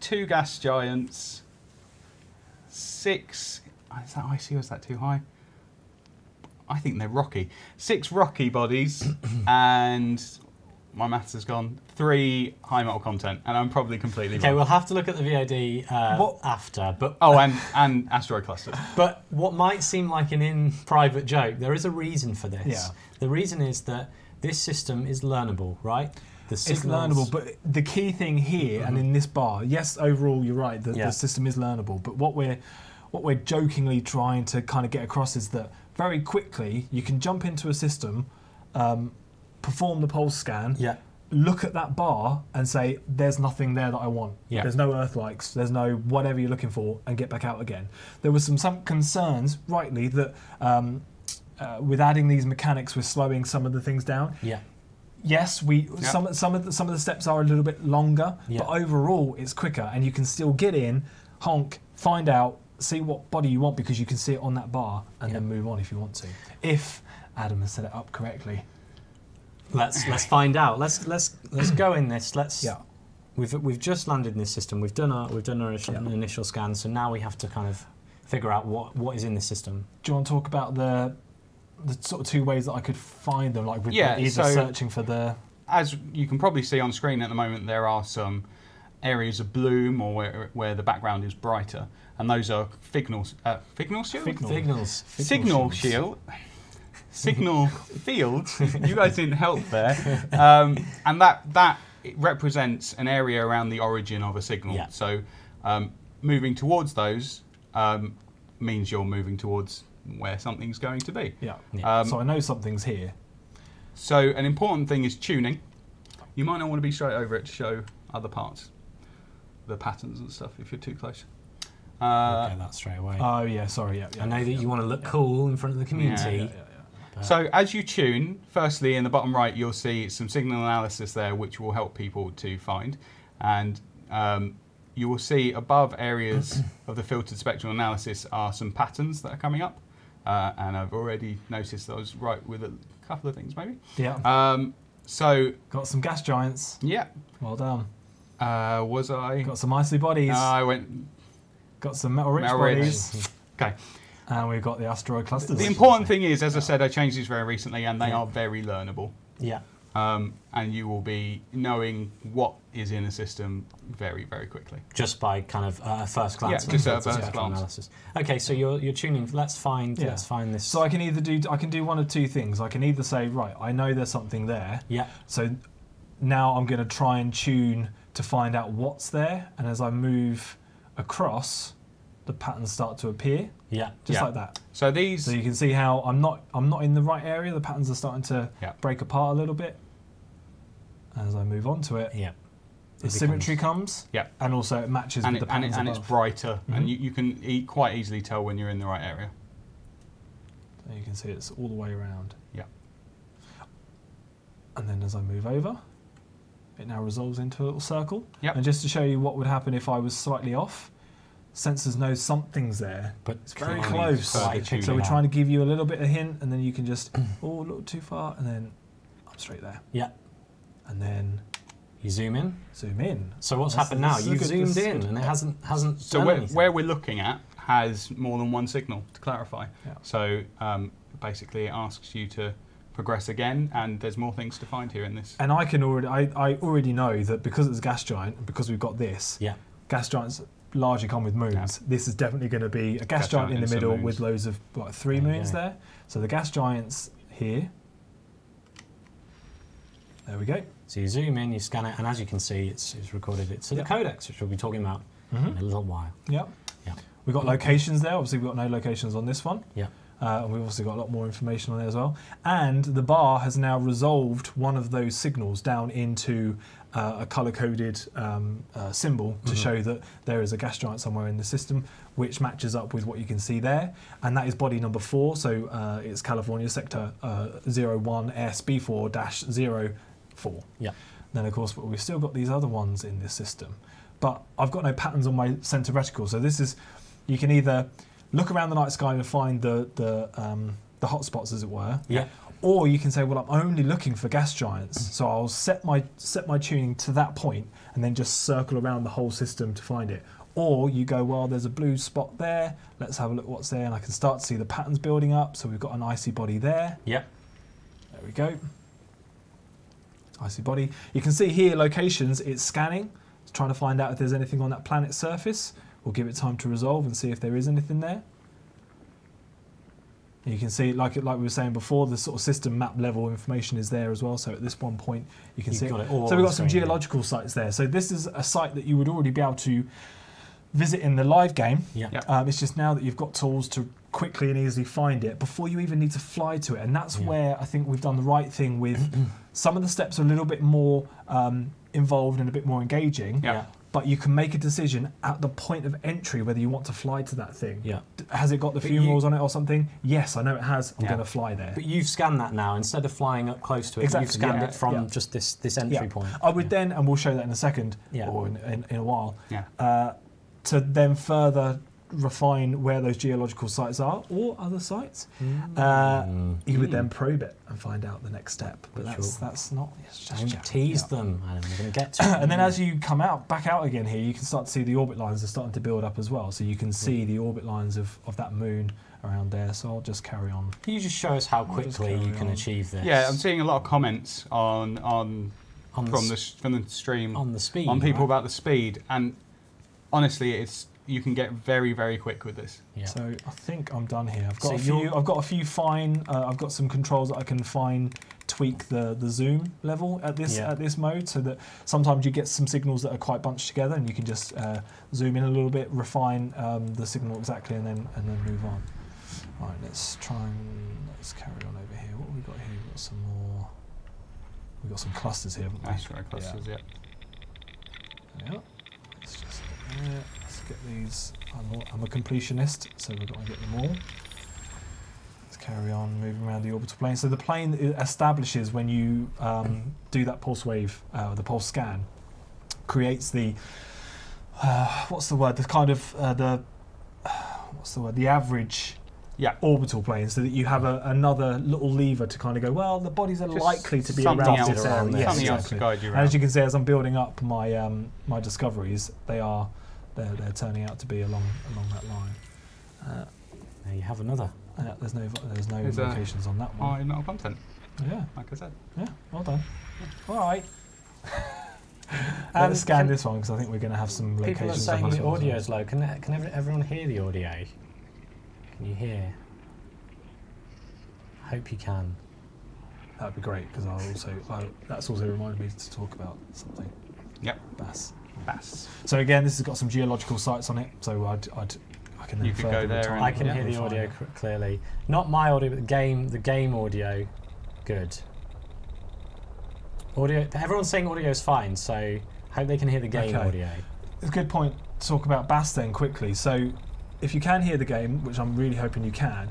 2 gas giants, 6. Is that icy or is that too high? I think they're rocky. 6 rocky bodies and my maths has gone. 3 high metal content, and I'm probably completely Okay, wrong. we'll have to look at the VOD after. But Oh, and asteroid clusters. But what might seem like an in-private joke, there is a reason for this. Yeah. The reason is that this system is learnable, right? The It's signals- learnable, but the key thing here and in this bar, yes, overall you're right, the system is learnable, but what we're jokingly trying to kind of get across is that very quickly you can jump into a system, perform the pulse scan, look at that bar and say, there's nothing there that I want. Yeah. There's no earth likes, there's no whatever you're looking for, and get back out again. There was some concerns, rightly, that with adding these mechanics we're slowing some of the things down. Yeah. yes, some of the steps are a little bit longer, but overall it's quicker, and you can still get in, honk, find out, see what body you want because you can see it on that bar, and then move on if you want to. If Adam has set it up correctly. Let's find out. Let's go in this. We've just landed in this system. We've done our initial scan. So now we have to kind of figure out what is in this system. Do you want to talk about the sort of two ways that I could find them, like with either searching for the... As you can probably see on screen at the moment, there are some areas of bloom or where the background is brighter, and those are signal fields. You guys didn't help there, and that represents an area around the origin of a signal. Yeah. So moving towards those means you're moving towards where something's going to be. So I know something's here. So an important thing is tuning. You might not want to be straight over it to show other parts, the patterns and stuff, if you're too close. We'll get that straight away. Oh yeah, sorry. I know that you want to look cool in front of the community. So as you tune, firstly in the bottom right you'll see some signal analysis there which will help people to find, and you will see above areas of the filtered spectral analysis are some patterns that are coming up, and I've already noticed I was right with a couple of things maybe. So got some gas giants. Yeah. Well done. Was I? Got some icy bodies. I went. Got some metal-rich bodies. Okay. And we've got the asteroid clusters. The important thing is, as I said, I changed these very recently, and they are very learnable. Yeah. And you will be knowing what is in a system very, very quickly. Just by kind of first glance. Yeah, just at first glance. Analysis. Okay, so you're tuning. Let's find this. So I can do one of two things. I can either say, right, I know there's something there. Yeah. So now I'm going to try and tune to find out what's there, and as I move across, the patterns start to appear. Yeah. Just like that. So these. So you can see how I'm not in the right area. The patterns are starting to break apart a little bit. As I move on to it, the symmetry comes. Yeah. And also it matches with the patterns and above. it's brighter, and you can quite easily tell when you're in the right area. So you can see it's all the way around. Yeah. And then as I move over, it now resolves into a little circle. Yep. And just to show you what would happen if I was slightly off, sensors know something's there, but it's very close. So we're trying to give you a little bit of hint, and then you can just, look too far, and then I'm straight there. Yeah. And then you zoom in. Zoom in. So what's happened now? You've zoomed in, and it hasn't. So where we're looking at has more than one signal. To clarify. Yeah. So basically, it asks you to progress again, and there's more things to find here in this. And I already know that because it's a gas giant, and because we've got this, gas giants largely come with moons. Yeah. This is definitely going to be a gas giant in the middle with loads of 3 moons there. So the gas giants here. There we go. So you zoom in, you scan it, and as you can see, it's recorded it to the Codex, which we'll be talking about in a little while. Yeah. We've got locations there. Obviously, we've got no locations on this one. Yeah. And we've also got a lot more information on there as well. And the bar has now resolved one of those signals down into a colour-coded symbol to show that there is a gas giant somewhere in the system, which matches up with what you can see there. And that is body number 4, so it's California sector 01SB4-04. Yeah. Then, of course, we've still got these other ones in this system. But I've got no patterns on my centre reticle, so this is, you can either look around the night sky and find the hotspots, as it were. Yeah. Or you can say, well, I'm only looking for gas giants, so I'll set my tuning to that point and then just circle around the whole system to find it. Or you go, well, there's a blue spot there. Let's have a look what's there, and I can start to see the patterns building up. So we've got an icy body there. Yeah. There we go. Icy body. You can see here locations. It's scanning. It's trying to find out if there's anything on that planet's surface. We'll give it time to resolve and see if there is anything there. You can see, like we were saying before, the sort of system map level information is there as well. So at this one point, you can see it. So we've got some geological sites there. So this is a site that you would already be able to visit in the live game. Yeah. It's just now that you've got tools to quickly and easily find it before you even need to fly to it. And that's where I think we've done the right thing with some of the steps are a little bit more involved and a bit more engaging. Yeah. but you can make a decision at the point of entry whether you want to fly to that thing. Yeah. Has it got the funerals on it or something? Yes, I know it has. I'm Yeah. going to fly there. But you've scanned that now. Instead of flying up close to it, Exactly, you've scanned yeah, it from yeah. just this entry point. I would then, and we'll show that in a second, Yeah. or in a while, Yeah. to then further refine where those geological sites are or other sites. You would then probe it and find out the next step. But that's not. It's just Don't chat. tease them, and we're going to get to it. And then as you come back out again here, you can start to see the orbit lines are starting to build up as well. So you can see the orbit lines of that moon around there. So I'll just carry on. Can you just show us how quickly you can achieve this? Yeah, I'm seeing a lot of comments from the stream on the speed, on people right? about the speed, and honestly, you can get very, very quick with this. Yeah. So I think I'm done here. I've got a few fine. I've got some controls that I can tweak the zoom level at this mode, so that sometimes you get some signals that are quite bunched together, and you can just zoom in a little bit, refine the signal exactly, and then move on. Right, let's carry on over here. What have we got here? We've got some more. We've got some clusters here, haven't we? That's right, clusters. Yeah. Yeah. Let's just get these. I'm a completionist, so we've got to get them all. Let's carry on moving around the orbital plane. So the plane establishes when you do that pulse wave, the pulse scan, creates the what's the word? The kind of the average orbital plane, so that you have another little lever to kind of go, well, the bodies are Just likely to be around this area. Yes, something else to guide you around. And as you can see, as I'm building up my my discoveries, they're turning out to be along that line. There you have another. There's no locations on that one. Not content. Yeah, like I said. Yeah, well done. All right. Let's scan this one because I think we're going to have some locations. People are saying the audio is low. Can everyone hear the audio? Can you hear? I hope you can. That'd be great because that's also reminded me to talk about something. Yep. Bass. So again, this has got some geological sites on it. So I can then you could go there. I can hear the audio clearly. Not my audio, but the game audio. Good. Audio. Everyone's saying audio is fine, so hope they can hear the game audio. It's a good point to talk about Bass then quickly. So if you can hear the game, which I'm really hoping you can,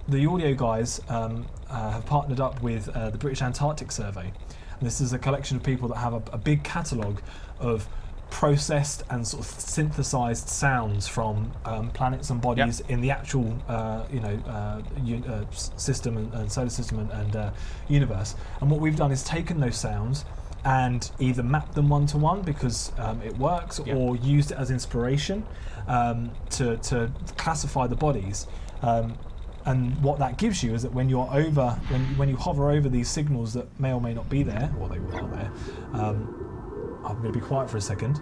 the audio guys have partnered up with the British Antarctic Survey. And this is a collection of people that have a big catalogue of processed and sort of synthesized sounds from planets and bodies in the actual system and solar system and universe. And what we've done is taken those sounds and either mapped them one-to-one because it works, or used it as inspiration to classify the bodies. And what that gives you is that when you're when you hover over these signals that may or may not be there, or they are there, I'm going to be quiet for a second.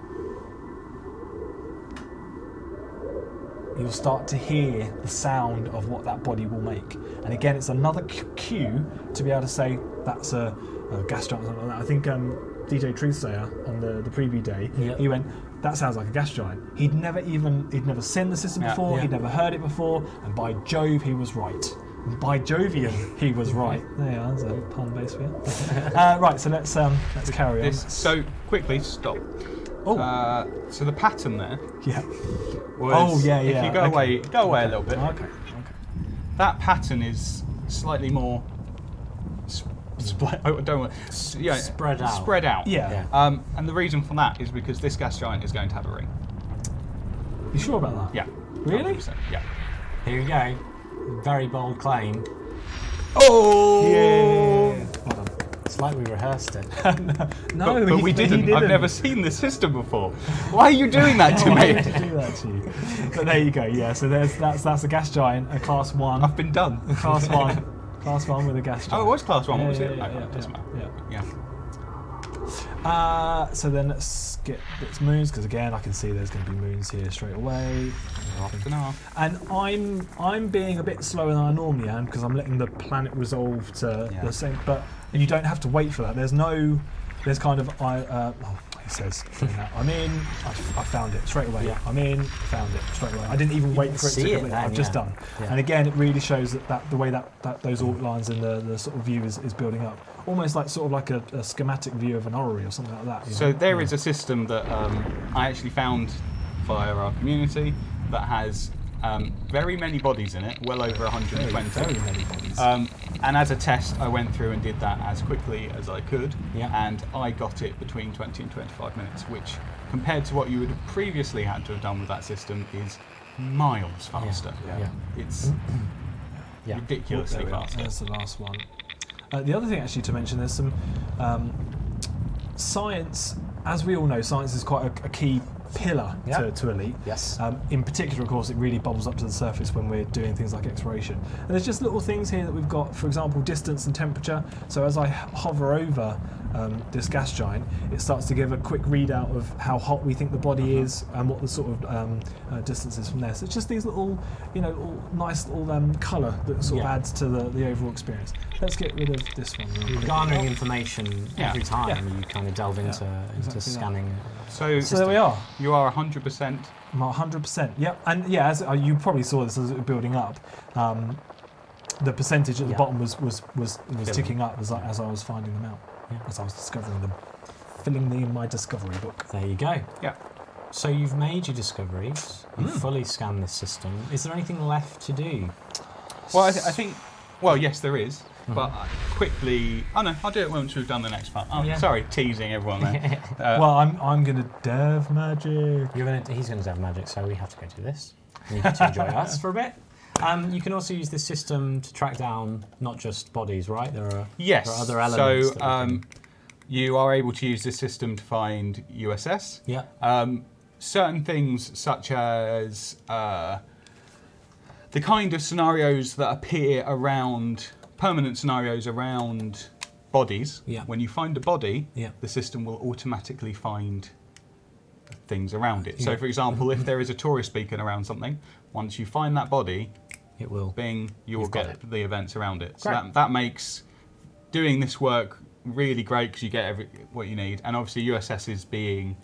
You'll start to hear the sound of what that body will make. And again, it's another cue to be able to say that's a gas giant or something like that. I think DJ Truthsayer on the preview day, he went, that sounds like a gas giant. He'd never seen the system before, he'd never heard it before, and by Jove, he was right. By Jovian, he was right. There you are, there's a pun base for you. Right, so let's carry on. So quickly, stop. Oh. So the pattern there. Yeah. Was, if you go away a little bit. Okay. That pattern is slightly more spread out. Yeah. And the reason for that is because this gas giant is going to have a ring. You sure about that? Yeah. Really? 100%. Yeah. Here we go. Very bold claim. Oh! Yeah. Well done. It's like we rehearsed it. No, but we didn't. I've never seen this system before. Why are you doing that to me? Why would you do that to you? But there you go. Yeah. So that's a gas giant, a class 1. I've been done. Class 1. Class 1 with a gas giant. Oh, it was class 1. What was it? Yeah. So then let's get its moons, because again I can see there's going to be moons here straight away. And I'm being a bit slower than I normally am because I'm letting the planet resolve to the same. But you don't have to wait for that. There's kind of It says, I'm in, I found it straight away. Yeah. I'm in, found it straight away. I didn't even wait for it to complete. I've just done. Yeah. And again, it really shows that the way that those outlines and the sort of view is building up. Almost like sort of like a schematic view of an orrery or something like that. You know? So there is a system that I actually found via our community that has very many bodies in it, well over 120. Very many bodies. And as a test, I went through and did that as quickly as I could, and I got it between 20 and 25 minutes, which compared to what you would have previously had to have done with that system is miles faster. It's ridiculously fast. There's the last one. The other thing actually to mention, there's some science, as we all know, science is quite a key pillar to Elite. Yes. In particular, of course, it really bubbles up to the surface when we're doing things like exploration. And there's just little things here that we've got, for example, distance and temperature. So as I hover over this gas giant, it starts to give a quick readout of how hot we think the body is and what the sort of distance is from there. So it's just these little, nice little colour that sort of adds to the overall experience. Let's get rid of this one. You're garnering information every time you kind of delve into scanning. So there we are. You are 100%. I'm 100%. Yep. And yeah, as you probably saw this as it was building up. The percentage at the bottom was ticking up as I was finding them out, as I was discovering them, filling them in my discovery book. There you go. Yeah. So you've made your discoveries. You've fully scanned this system. Is there anything left to do? Well, I think. Well, yes, there is. But quickly. Oh no, I'll do it once we've done the next part. Oh, sorry, teasing everyone there. Well, I'm going to dev magic. He's going to dev magic, so we have to go do this. And you have to enjoy us for a bit. You can also use this system to track down not just bodies, right? There are other elements. So you are able to use this system to find USS. Yeah. Certain things such as the kind of scenarios that appear around, permanent scenarios around bodies. Yeah. When you find a body, the system will automatically find things around it. So for example, if there is a tourist beacon around something, once you find that body, it will. Bing, you will get the events around it. Great. So that makes doing this work really great because you get what you need. And obviously USSs being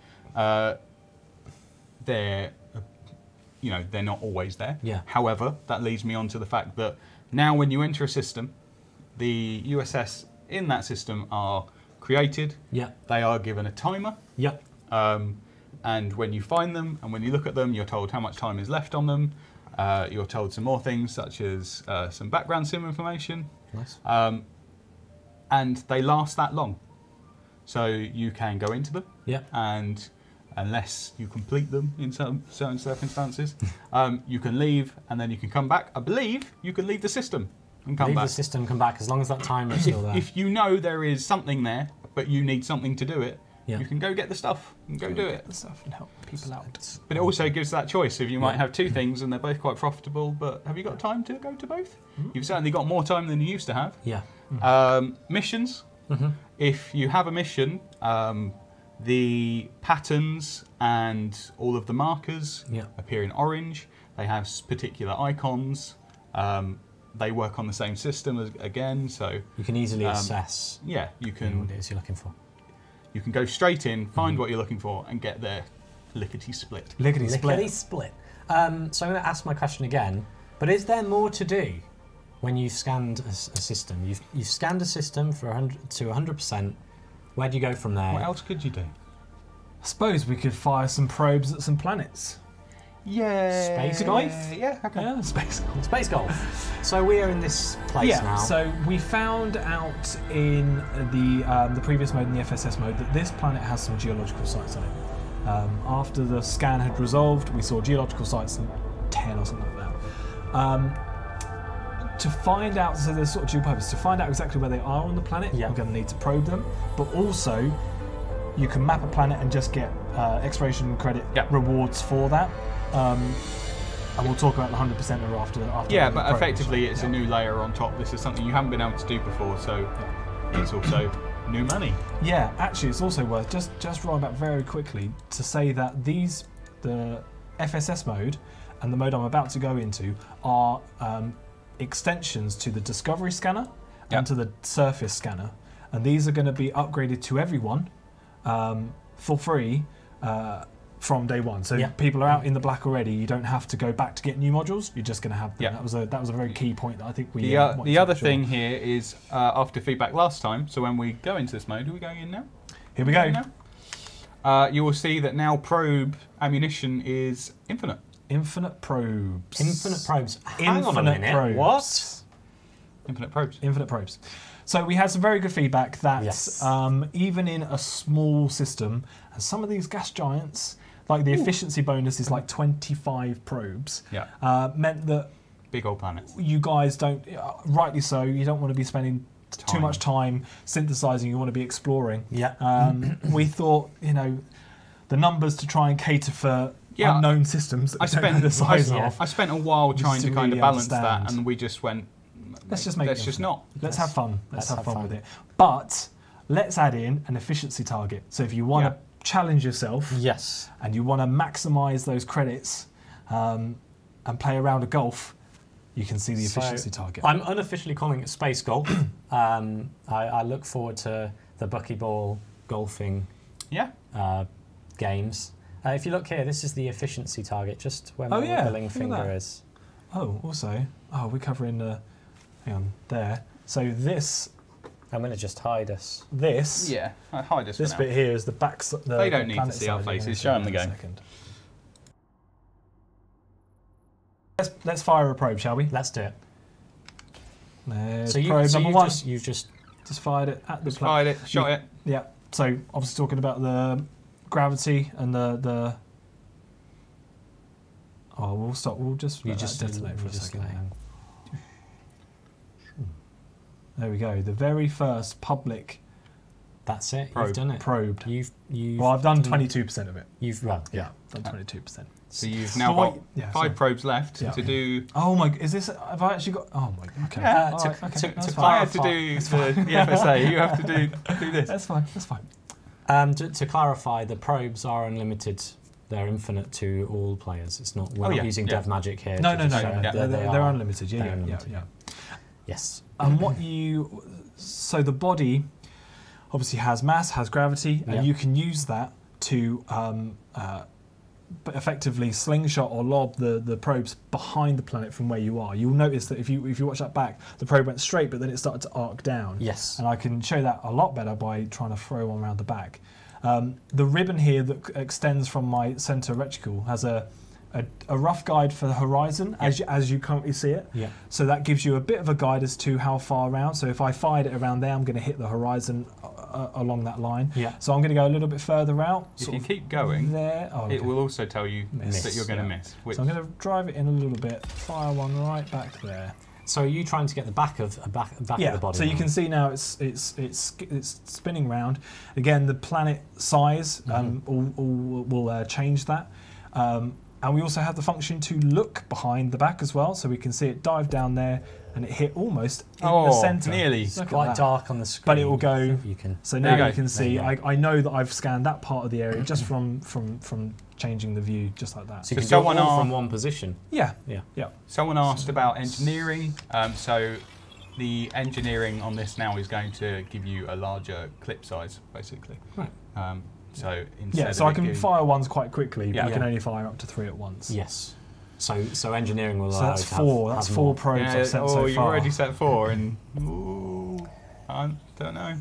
they're not always there. Yeah. However, that leads me on to the fact that now when you enter a system, the USS in that system are created. Yeah. They are given a timer. Yep. And when you find them and when you look at them, you're told how much time is left on them. You're told some more things such as some background sim information. Nice. And they last that long. So you can go into them. Yeah. And unless you complete them in certain circumstances, you can leave and then you can come back. I believe you can leave the system and come back. Leave the system, come back as long as that timer is still there. If you know there is something there, but you need something to do it, Yeah. you can go get the stuff and go do it. The stuff and help people out. But it also gives that choice. If you might have two things and they're both quite profitable, but have you got time to go to both? You've certainly got more time than you used to have. Yeah. Missions. If you have a mission, the patterns and all of the markers appear in orange. They have particular icons. They work on the same system again, so you can easily assess. Yeah, you can. What it is you're looking for. You can go straight in, find what you're looking for, and get there lickety split. Lickety split. Lickety split. So I'm going to ask my question again. But is there more to do when you've scanned a system? You've scanned a system for 100%. Where do you go from there? What else could you do? I suppose we could fire some probes at some planets. Yeah. Space golf? Yeah, okay. Yeah, space golf. Space golf. So we are in this place now. So we found out in the previous mode, in the FSS mode, that this planet has some geological sites on it. After the scan had resolved, we saw geological sites in 10 or something like that. To find out, so there's sort of dual purpose, to find out exactly where they are on the planet, we're going to need to probe them, but also you can map a planet and just get exploration credit rewards for that. And we'll talk about the 100% after. Yeah, but effectively it's a new layer on top. This is something you haven't been able to do before, so it's also new money. Yeah, actually it's also worth, just rolling back very quickly, to say that the FSS mode and the mode I'm about to go into are extensions to the Discovery Scanner and to the Surface Scanner. And these are going to be upgraded to everyone for free from day one. So people are out in the black already. You don't have to go back to get new modules. You're just going to have them. That was a very key point that I think we. The other thing here is after feedback last time. So when we go into this mode, are we going in now? Here we go. You will see that now probe ammunition is infinite. Infinite probes. Infinite probes. Hang on a minute. Probes. What? Infinite probes. Infinite probes. So we had some very good feedback that even in a small system, and some of these gas giants, like the efficiency bonus is like 25 probes, meant that big old planets. You guys don't, rightly so, you don't want to be spending too much time synthesizing. You want to be exploring. We thought, the numbers to try and cater for unknown systems that I don't know the size of. I spent a while trying to kind of balance that, and we just went. Let's just make. Let's just not. Let's have fun. Let's have fun with it. But let's add in an efficiency target. So if you want to challenge yourself, and you want to maximize those credits, and play a round of golf, you can see the efficiency target. I'm unofficially calling it space golf. I look forward to the buckyball golfing games. If you look here, this is the efficiency target, just where my wiggling finger is. Oh, also, we're covering the, hang on, there. So this... I'm going to just hide us. This... Yeah, hide us This bit here is the back... They don't need to see our faces, show them the game. Let's fire a probe, shall we? Let's do it. There's probe number one. You've just fired it at the planet. Fired it, shot it. Yeah, so obviously talking about the gravity and the we'll stop. We'll just detonate for a second. There we go. The very first public. That's it. Probe. You've done it. Probed. You've well, I've done 22% of it. You've done 22%. So you've now got 5 probes left to do. Oh my! Is this? Have I actually got? Oh my! Okay. I had to do the FSA. You have to do this. That's fine. That's fine. To clarify, the probes are unlimited. They're infinite to all players. It's not. We're not using dev magic here. No. They're unlimited. Yeah. Yes. And so the body obviously has mass, has gravity, and you can use that to effectively slingshot or lob the probes behind the planet from where you are. You'll notice that if you watch that back, the probe went straight, but then it started to arc down. Yes. And I can show that a lot better by trying to throw one around the back. The ribbon here that extends from my center reticle has a rough guide for the horizon as you currently see it. Yeah. So that gives you a bit of a guide as to how far around. So if I fired it around there, I'm going to hit the horizon along that line. Yeah. So I'm going to go a little bit further out. If you keep going, there, it will also tell you that you're going to miss. So I'm going to drive it in a little bit, fire one right back there. So are you trying to get the back of the body? So you can see now it's spinning round. Again, the planet size will change that. And we also have the function to look behind the back as well, so we can see it dive down there and it hit almost in the centre. Nearly. It's quite dark on the screen. But it will go. So now you can see. I know that I've scanned that part of the area just from changing the view, just like that. So you can go all from one position. Yeah. Someone asked about engineering. So the engineering on this now is going to give you a larger clip size, basically. Right. So instead so I can fire ones quite quickly, but I can only fire up to 3 at once. Yes. So engineering will allow you to have that's 4 probes I've sent so far. You've already set 4, and I don't know.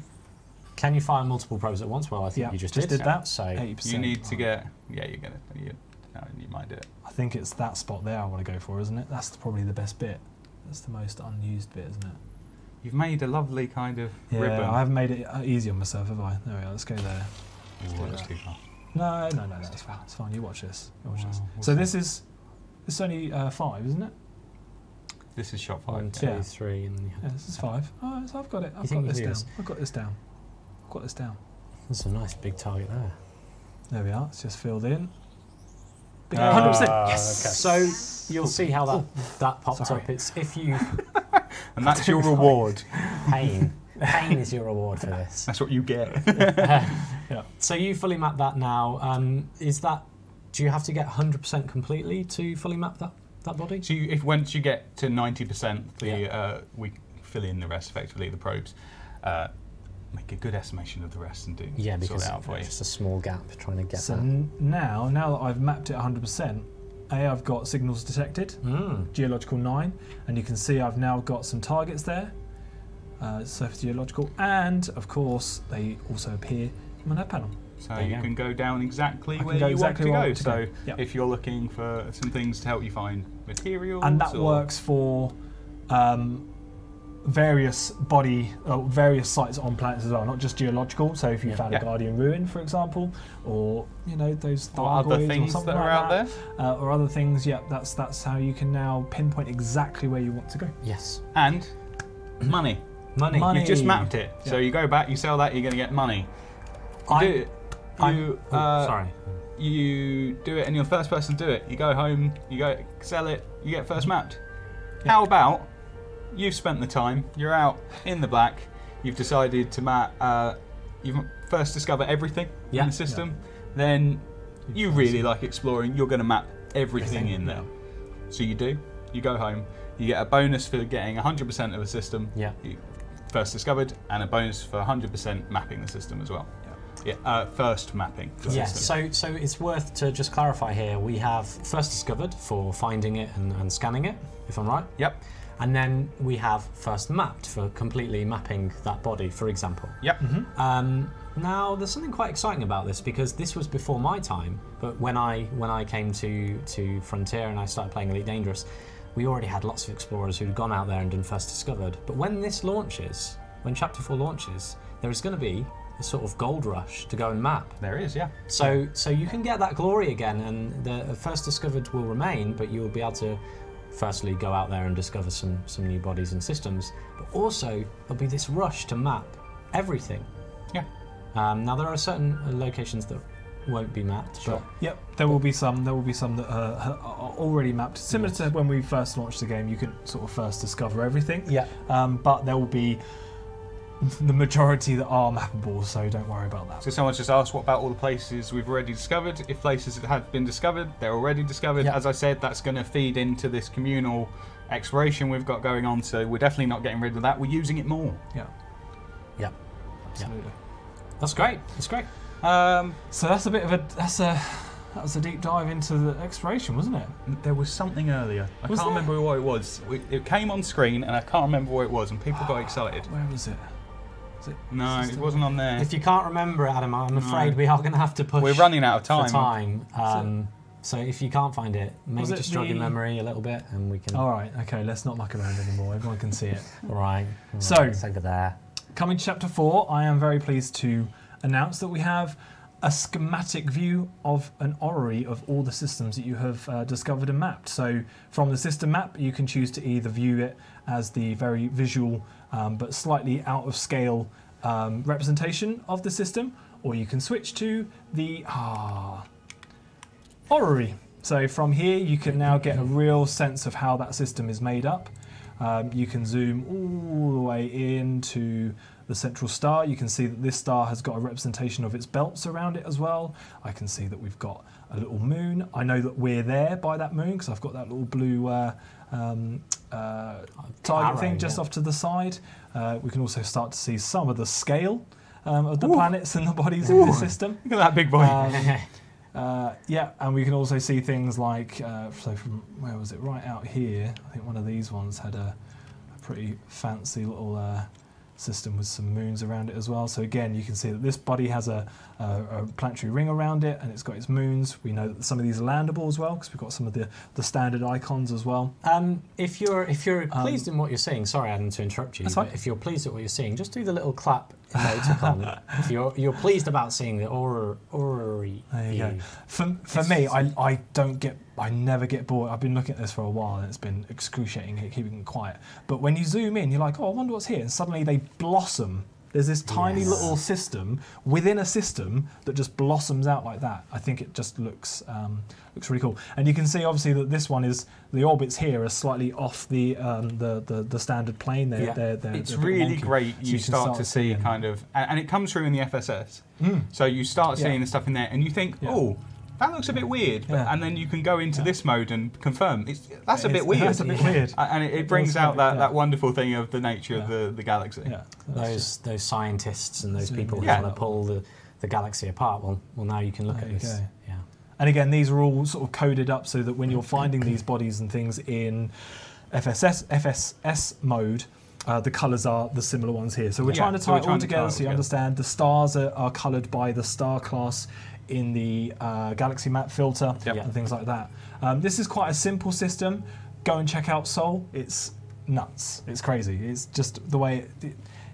Can you fire multiple probes at once? Well, I think you just did that. So 80%. You need to get. Yeah, you're gonna. You might do it. I think it's that spot there I want to go for, isn't it? That's probably the best bit. That's the most unused bit, isn't it? You've made a lovely kind of ribbon. I haven't made it easy on myself, have I? There we go. Let's go there. That's too far. No, it's fine. It's fine. You watch this. So this is only 5, isn't it? This is shot 5. 1, 2, 3, and this is 5. Oh, so I've got it. I've got this down. That's a nice big target there. There we are. It's just filled in. 100%. Yes. Okay. So you'll see how that pops up. It's if you. And that's your reward. Pain. Pain is your reward for this. That's what you get. So you fully mapped that now. Do you have to get 100% completely to fully map that body? So once you get to 90%, we fill in the rest effectively, the probes. make a good estimation of the rest and Yeah, sort because it out for you. it's just a small gap trying to get So that. now that I've mapped it 100%, I've got signals detected, geological 9, and you can see I've now got some targets there, surface geological, and of course they also appear in my nav panel. So you can go down exactly where go you exactly want where I to go. want to So go. Yep. if you're looking for some things to help you find materials, And that or works for various sites on planets as well, not just geological. So if you found a Guardian ruin, for example, or those or other things or that are out there, or other things, that's how you can now pinpoint exactly where you want to go. Yes. and money. Money. You've just mapped it, so you go back, you sell that, you're going to get money. Sorry. You do it, and you're the first person to do it. You go home, you go sell it, you get first mapped. How about you've spent the time, you're out in the black, you've decided to map, you've first discover everything in the system, then you really like exploring, you're going to map everything in there. So you go home, you get a bonus for getting 100% of a system you first discovered, and a bonus for 100% mapping the system as well. First mapping the system. So it's worth to just clarify here, we have first discovered for finding it and scanning it, if I'm right. Yep. And then we have first mapped for completely mapping that body, for example. Yep. Now, there's something quite exciting about this, because this was before my time, but when I came to Frontier and I started playing Elite Dangerous, we already had lots of explorers who'd gone out there and done first discovered. But when this launches, when Chapter 4 launches, there is going to be a sort of gold rush to go and map. There is, yeah. So you can get that glory again, and the first discovered will remain, but you will be able to firstly go out there and discover some new bodies and systems, but also there'll be this rush to map everything. Yeah. Now there are certain locations that won't be mapped. Sure. Yep. There will be some that are already mapped. Similar to when we first launched the game, you can sort of first discover everything. Yeah. But there will be the majority that are mappable, so don't worry about that. So someone just asked, what about all the places we've already discovered? If places that have been discovered, they're already discovered. As I said, that's going to feed into this communal exploration we've got going on, so we're definitely not getting rid of that. We're using it more. Yeah. Yeah. Absolutely. That's great. That's great. So that's a bit of that was a deep dive into the exploration, wasn't it? There was something earlier. I Was can't there? remember what it was. It came on screen, and I can't remember what it was, and people got excited. Where was it? No, it wasn't on there. If you can't remember it, Adam, I'm afraid we are going to have to push. We're running out of for time. time. So if you can't find it, maybe just jog your memory a little bit, and we can. All right. Okay. Let's not muck around anymore. Everyone can see it. All right. So it's over there. Coming to Chapter 4, I am very pleased to announce that we have a schematic view of an orrery of all the systems that you have discovered and mapped. So from the system map, you can choose to either view it as the very visual but slightly out of scale representation of the system, or you can switch to the orrery. So from here, you can now get a real sense of how that system is made up. You can zoom all the way into the central star. You can see that this star has got a representation of its belts around it as well. I can see that we've got a little moon. I know that we're there by that moon because I've got that little blue target thing just off to the side. We can also start to see some of the scale of the planets and the bodies in the system. Look at that big boy. Yeah, and we can also see things like, so from, where was it, right out here, I think one of these ones had a pretty fancy little system with some moons around it as well. So again, you can see that this body has a planetary ring around it, and it's got its moons. We know that some of these are landable as well, because we've got some of the standard icons as well. If you're pleased in what you're seeing, sorry Adam to interrupt you, That's but fine. if you're pleased at what you're seeing, just do the little clap emoticon. If you're pleased about seeing the orrery There you go. view. For me, I never get bored. I've been looking at this for a while, and it's been excruciating keeping it quiet. But when you zoom in, you're like, oh, I wonder what's here, and suddenly they blossom. There's this tiny little system within a system that just blossoms out like that. I think it just looks really cool. And you can see obviously that this one is, the orbits here are slightly off the standard plane. They're It's a bit really wonky. great. So You can start to see seeing- kind of, and it comes through in the FSS. So you start seeing the stuff in there, and you think, oh, that looks a bit weird. Yeah. And then you can go into this mode and confirm. That's a bit weird. That's a bit weird. And it brings out that wonderful thing of the nature of the galaxy. Yeah. Those scientists and those people who Yeah. want to pull the galaxy apart. Well, now you can look at this. Yeah. And again, these are all sort of coded up so that when you're finding these bodies and things in FSS mode, the colours are the similar ones here. So we're trying to tie it all together so you understand the stars are coloured by the star class in the galaxy map filter and things like that. This is quite a simple system. Go and check out Sol. It's nuts. It's crazy. It's just the way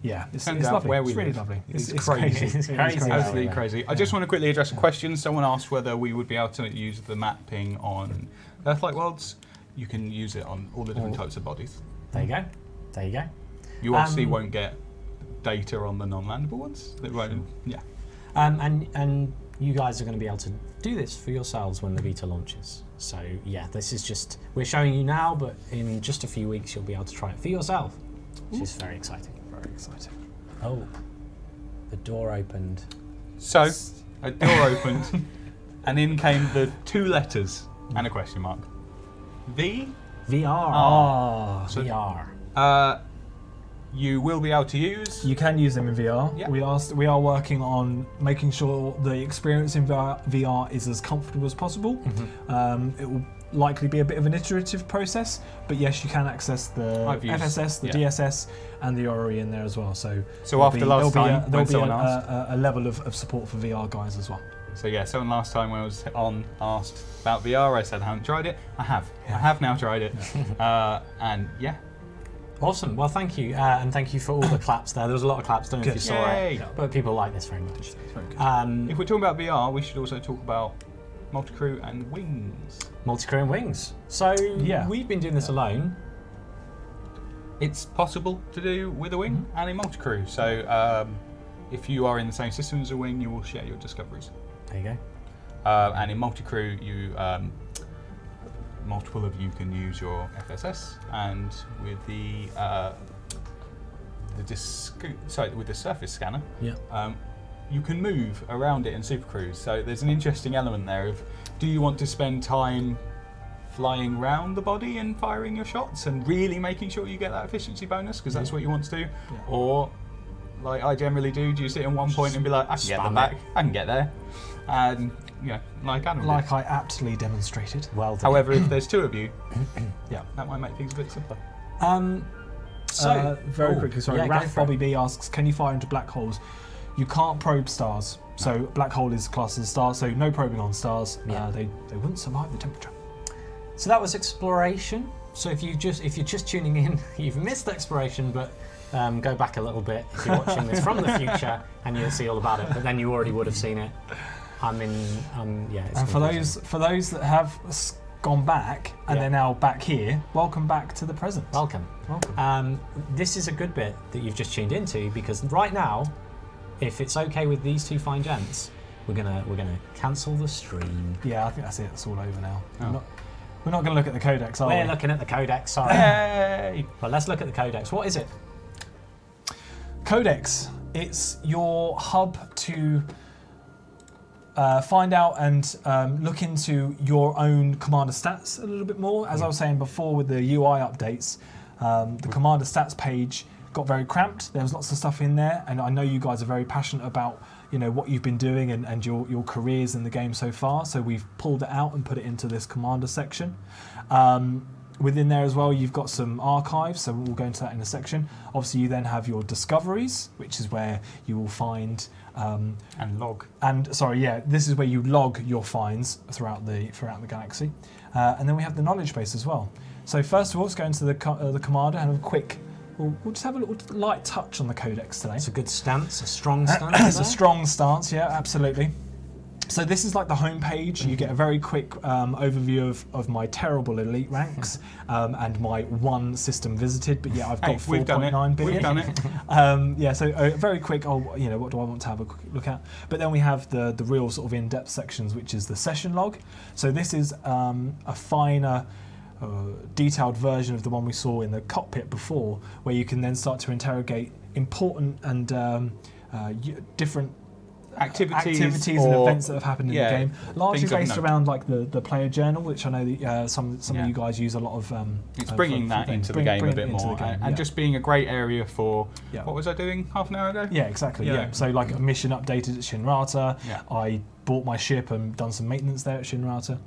it's lovely. Where we it's really live. lovely. It's crazy. It's crazy. Absolutely crazy. I just want to quickly address a question. Someone asked whether we would be able to use the mapping on Earth-like worlds. You can use it on all the different types of bodies. There you go. There you go. You obviously won't get data on the non-landable ones. And you guys are going to be able to do this for yourselves when the beta launches. So yeah, this is just, we're showing you now, but in just a few weeks you'll be able to try it for yourself, which is very exciting. Very exciting. Oh, the door opened. So, a door opened, and in came the 2 letters and a question mark. V? VR. So, VR. You will be able to use. You can use them in VR. Yeah. We are working on making sure the experience in VR is as comfortable as possible. It will likely be a bit of an iterative process, but yes, you can access the FSS, the DSS, and the Orrery in there as well. So after last time, there'll be a level of support for VR guys as well. So yeah, someone last time when I was on asked about VR, I said I haven't tried it. I have. I have now tried it, and yeah. Awesome. Well, thank you, and thank you for all the claps there. There was a lot of claps. Don't know if you saw Yay. it, but people like this very much. Very good. If we're talking about VR, we should also talk about multi-crew and wings. Multi-crew and wings. So we've been doing this alone. It's possible to do with a wing and a multi-crew. So if you are in the same system as a wing, you will share your discoveries. There you go. And in multi-crew, you multiple of you can use your FSS, and with the surface scanner, you can move around it in Super Cruise. So there's an interesting element there of, do you want to spend time flying around the body and firing your shots and really making sure you get that efficiency bonus because that's what you want to do, or like I generally do you sit in one point and be like, I can get them back, I can get there, and like Adam like did. I aptly demonstrated. Well done. However, if there's 2 of you, that might make things a bit simpler. Very quickly, sorry. Yeah, Raph Bobby B asks, can you fire into black holes? You can't probe stars. So black hole is classed as a star, so no probing on stars. They wouldn't survive the temperature. So that was exploration. So if you're just tuning in, you've missed exploration, but go back a little bit if you're watching this from the future, and you'll see all about it. But then you already would have seen it. It's and for those that have gone back and they're now back here, welcome back to the present. Welcome. This is a good bit that you've just tuned into, because right now, if it's okay with these 2 fine gents, we're gonna cancel the stream. Yeah, I think that's it. It's all over now. We're not going to look at the Codex, are we? We're looking at the Codex. Sorry. Yay! But let's look at the Codex. What is it? Codex. It's your hub to find out and look into your own commander stats a little bit more. As I was saying before with the UI updates, the commander stats page got very cramped. There was lots of stuff in there, and I know you guys are very passionate about what you've been doing and your careers in the game so far. So we've pulled it out and put it into this commander section. Within there as well, you've got some archives, so we'll go into that in a section. Obviously, you then have your discoveries, which is where you will find and log. This is where you log your finds throughout the galaxy, and then we have the knowledge base as well. So first of all, let's go into the commander and a quick. We'll just have a little light touch on the Codex today. It's a good stance, a strong stance. It's a strong stance, yeah, absolutely. So this is like the home page. You get a very quick overview of my terrible elite ranks and my 1 system visited. But yeah, I've got 4.9 billion. We've done it. So very quick. What do I want to have a quick look at? But then we have the real sort of in-depth sections, which is the session log. So this is a finer, detailed version of the one we saw in the cockpit before, where you can then start to interrogate important and different activities and events that have happened in the game, largely things of based note. around like the player journal, which I know that, some of you guys use a lot of. It's bringing that into the game a bit more, and just being a great area for. What was I doing half an hour ago? Yeah, exactly. Yeah. So like a mission updated at Shinrata. Yeah. I bought my ship and done some maintenance there at Shinrata.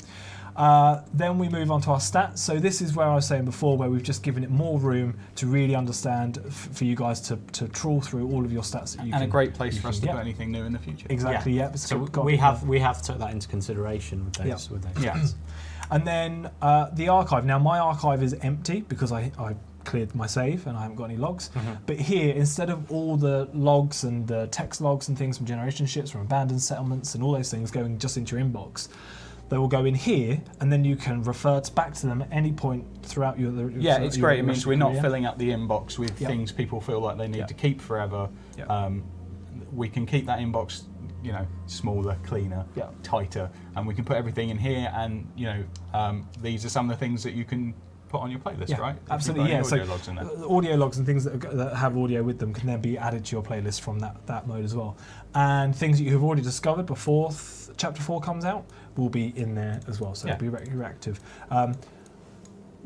Then we move on to our stats. So this is where I was saying before, where we've just given it more room to really understand for you guys to trawl through all of your stats that you can. And a great place for us to put anything new in the future. Exactly. Yeah. So we have took that into consideration with those. With those Yeah. And then the archive. Now my archive is empty because I cleared my save and I haven't got any logs. But here, instead of all the logs and the text logs and things from generation ships, from abandoned settlements and all those things going just into your inbox, they will go in here, and then you can revert back to them at any point throughout your. It's great. It means we're not filling up the inbox with things people feel like they need to keep forever. We can keep that inbox, smaller, cleaner, tighter, and we can put everything in here. And these are some of the things that you can put on your playlist, right? Absolutely, yeah. Audio logs in there. Audio logs and things that have audio with them can then be added to your playlist from that mode as well. And things that you have already discovered before Chapter 4 comes out will be in there as well, so it'll be reactive.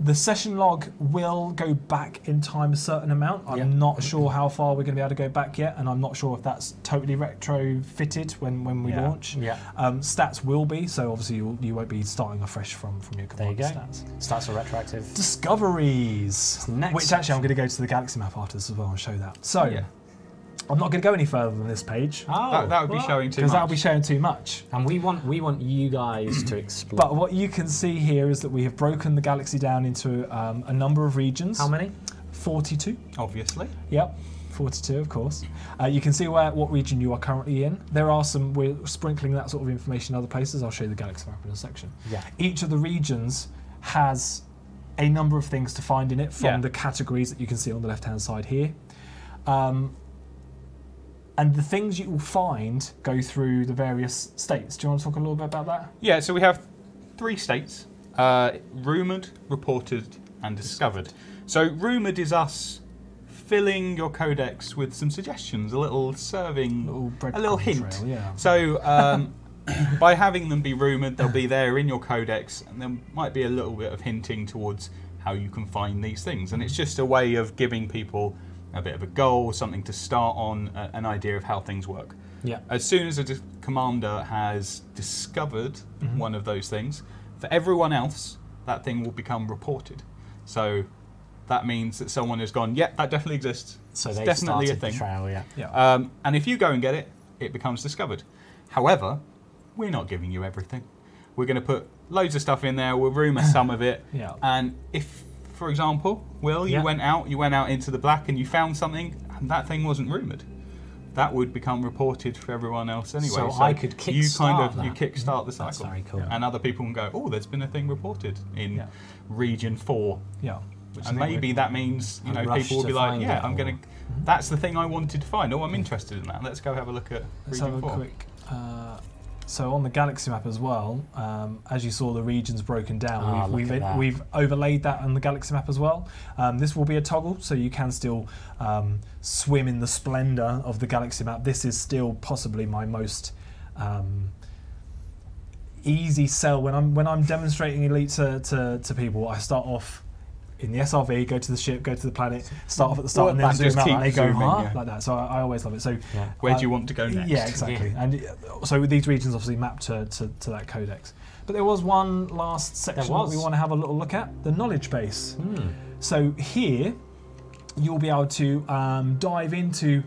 The session log will go back in time a certain amount. I'm not sure how far we're going to be able to go back yet, and I'm not sure if that's totally retrofitted when we launch. Stats will be, so obviously you won't be starting afresh from your command stats. Stats are retroactive. Discoveries, which actually I'm going to go to the galaxy map after this as well and show that. So. I'm not going to go any further than this page. That would be showing too much. Because that would be showing too much. And we want you guys to explore. But what you can see here is that we have broken the galaxy down into a number of regions. How many? 42. Obviously. Yep, 42 of course. You can see what region you are currently in. There are we're sprinkling that sort of information in other places. I'll show you the galaxy map in a section. Yeah. Each of the regions has a number of things to find in it from the categories that you can see on the left-hand side here. And the things you will find go through the various states. Do you want to talk a little bit about that? Yeah, so we have 3 states, rumoured, reported, and discovered. So rumoured is us filling your codex with some suggestions, a little serving, a little hint. Trail, yeah. So by having them be rumoured, they'll be there in your codex, and there might be a little bit of hinting towards how you can find these things. And it's just a way of giving people a bit of a goal, something to start on, an idea of how things work. Yeah. As soon as a commander has discovered one of those things, for everyone else, that thing will become reported. So that means that someone has gone, that definitely exists. So it's they've definitely a started thing. the trail, yeah. And if you go and get it, it becomes discovered. However, we're not giving you everything. We're going to put loads of stuff in there. We'll rumour some of it. And if, for example, Will, you went out into the black and you found something, and that thing wasn't rumoured, that would become reported for everyone else anyway. So I could kickstart that. You kickstart the cycle. That's very cool. And other people can go, there's been a thing reported in region 4. Yeah. And maybe that means people will be like, I'm going to. That's the thing I wanted to find. I'm interested in that. Let's go have a look at region 4. Quick. So on the galaxy map as well, as you saw the regions broken down, we've overlaid that on the galaxy map as well. This will be a toggle, so you can still swim in the splendour of the galaxy map. This is still possibly my most easy sell when I'm demonstrating Elite to people. I start off in the SRV, go to the ship, go to the planet, start off at the start, and then zoom out, and they go like that. So I always love it. So where do you want to go next? Yeah, exactly. And so these regions obviously map to that codex. But there was one last section that we want to have a little look at, the knowledge base. So here you'll be able to dive into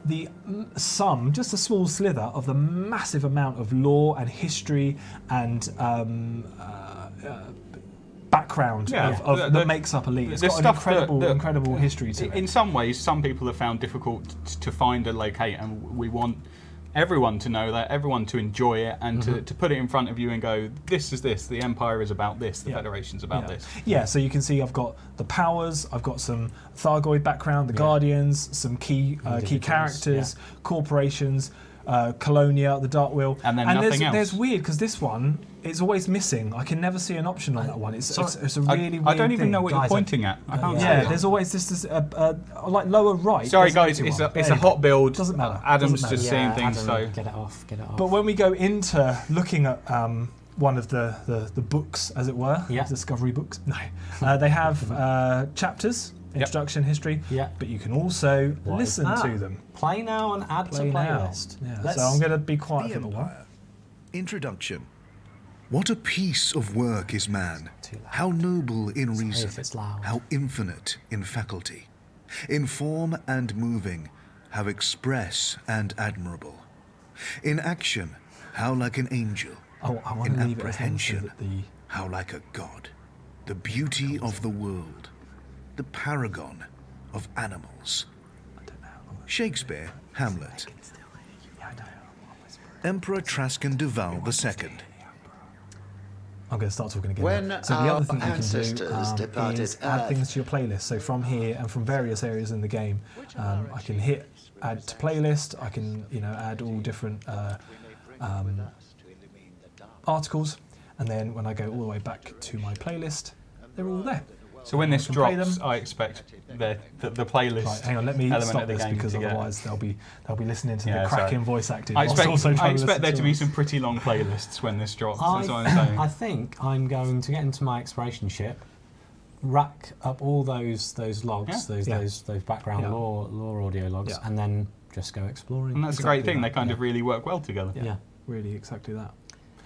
just a small slither of the massive amount of lore and history and background that makes up Elite. It's got an incredible history to it. In some ways, some people have found difficult to find and locate, and we want everyone to know that, everyone to enjoy it, and to put it in front of you and go, this is this, the Empire is about this, the Federation's about this. Yeah, so you can see I've got the powers, I've got some Thargoid background, the Guardians, some key characters, corporations, Colonia, the Dark Wheel. And then nothing else. There's weird, because this one, it's always missing. I can never see an option on that one. It's a really weird I don't even thing. know what you're Guys, pointing at. I can't see Yeah, it. there's always this like lower right. Sorry, there's guys, it's one. a hot build. Doesn't matter. Adam's Doesn't just matter. seeing things, Adam, so... get it off. But when we go into looking at one of the books, as it were, discovery books, they have chapters, introduction, history, but you can also listen to them. Play now and add to playlist. Yeah, so I'm going to be quiet for a while. Introduction. What a piece of work is man, how noble in reason, how infinite in faculty, in form and moving, how express and admirable, in action, how like an angel, in apprehension, how like a god, the beauty of the world, the paragon of animals. Shakespeare, Hamlet. Emperor Trascan Duval II. I'm going to start talking again. When so the other thing you ancestors can do departed is add Earth. things to your playlist. So from here and from various areas in the game, I can hit add to playlist. I can add all different articles, and then when I go all the way back to my playlist, they're all there. So when this drops, I expect the playlist. Right, hang on, let me stop this because otherwise they'll be listening to the cracking voice acting. I expect there to be some pretty long playlists when this drops. That's what I'm saying. I think I'm going to get into my exploration ship, rack up all those logs, those background lore audio logs, and then just go exploring. And that's a great thing. They kind of really work well together. Yeah, really, exactly that.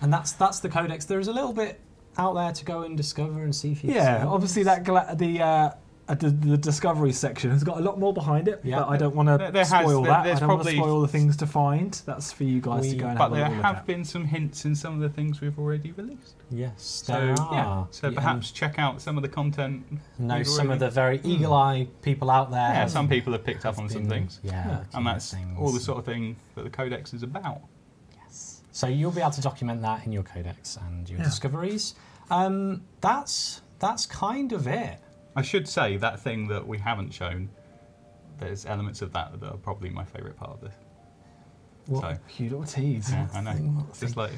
And that's the Codex. There is a little bit out there to go and discover and see for yourself. Yeah, obviously the discovery section has got a lot more behind it, but I don't want to spoil that. I don't want to spoil the things to find. That's for you guys to go and have a look at. But there have been some hints in some of the things we've already released. Yes, there are. So perhaps check out some of the content. Know some of the very eagle-eye people out there. Yeah, some people have picked up on some things. Yeah, and that's all the sort of thing that the Codex is about. So you'll be able to document that in your Codex and your discoveries. That's kind of it. I should say that thing that we haven't shown, there's elements of that are probably my favourite part of this. What cute little tease. Yeah, I know. Just like...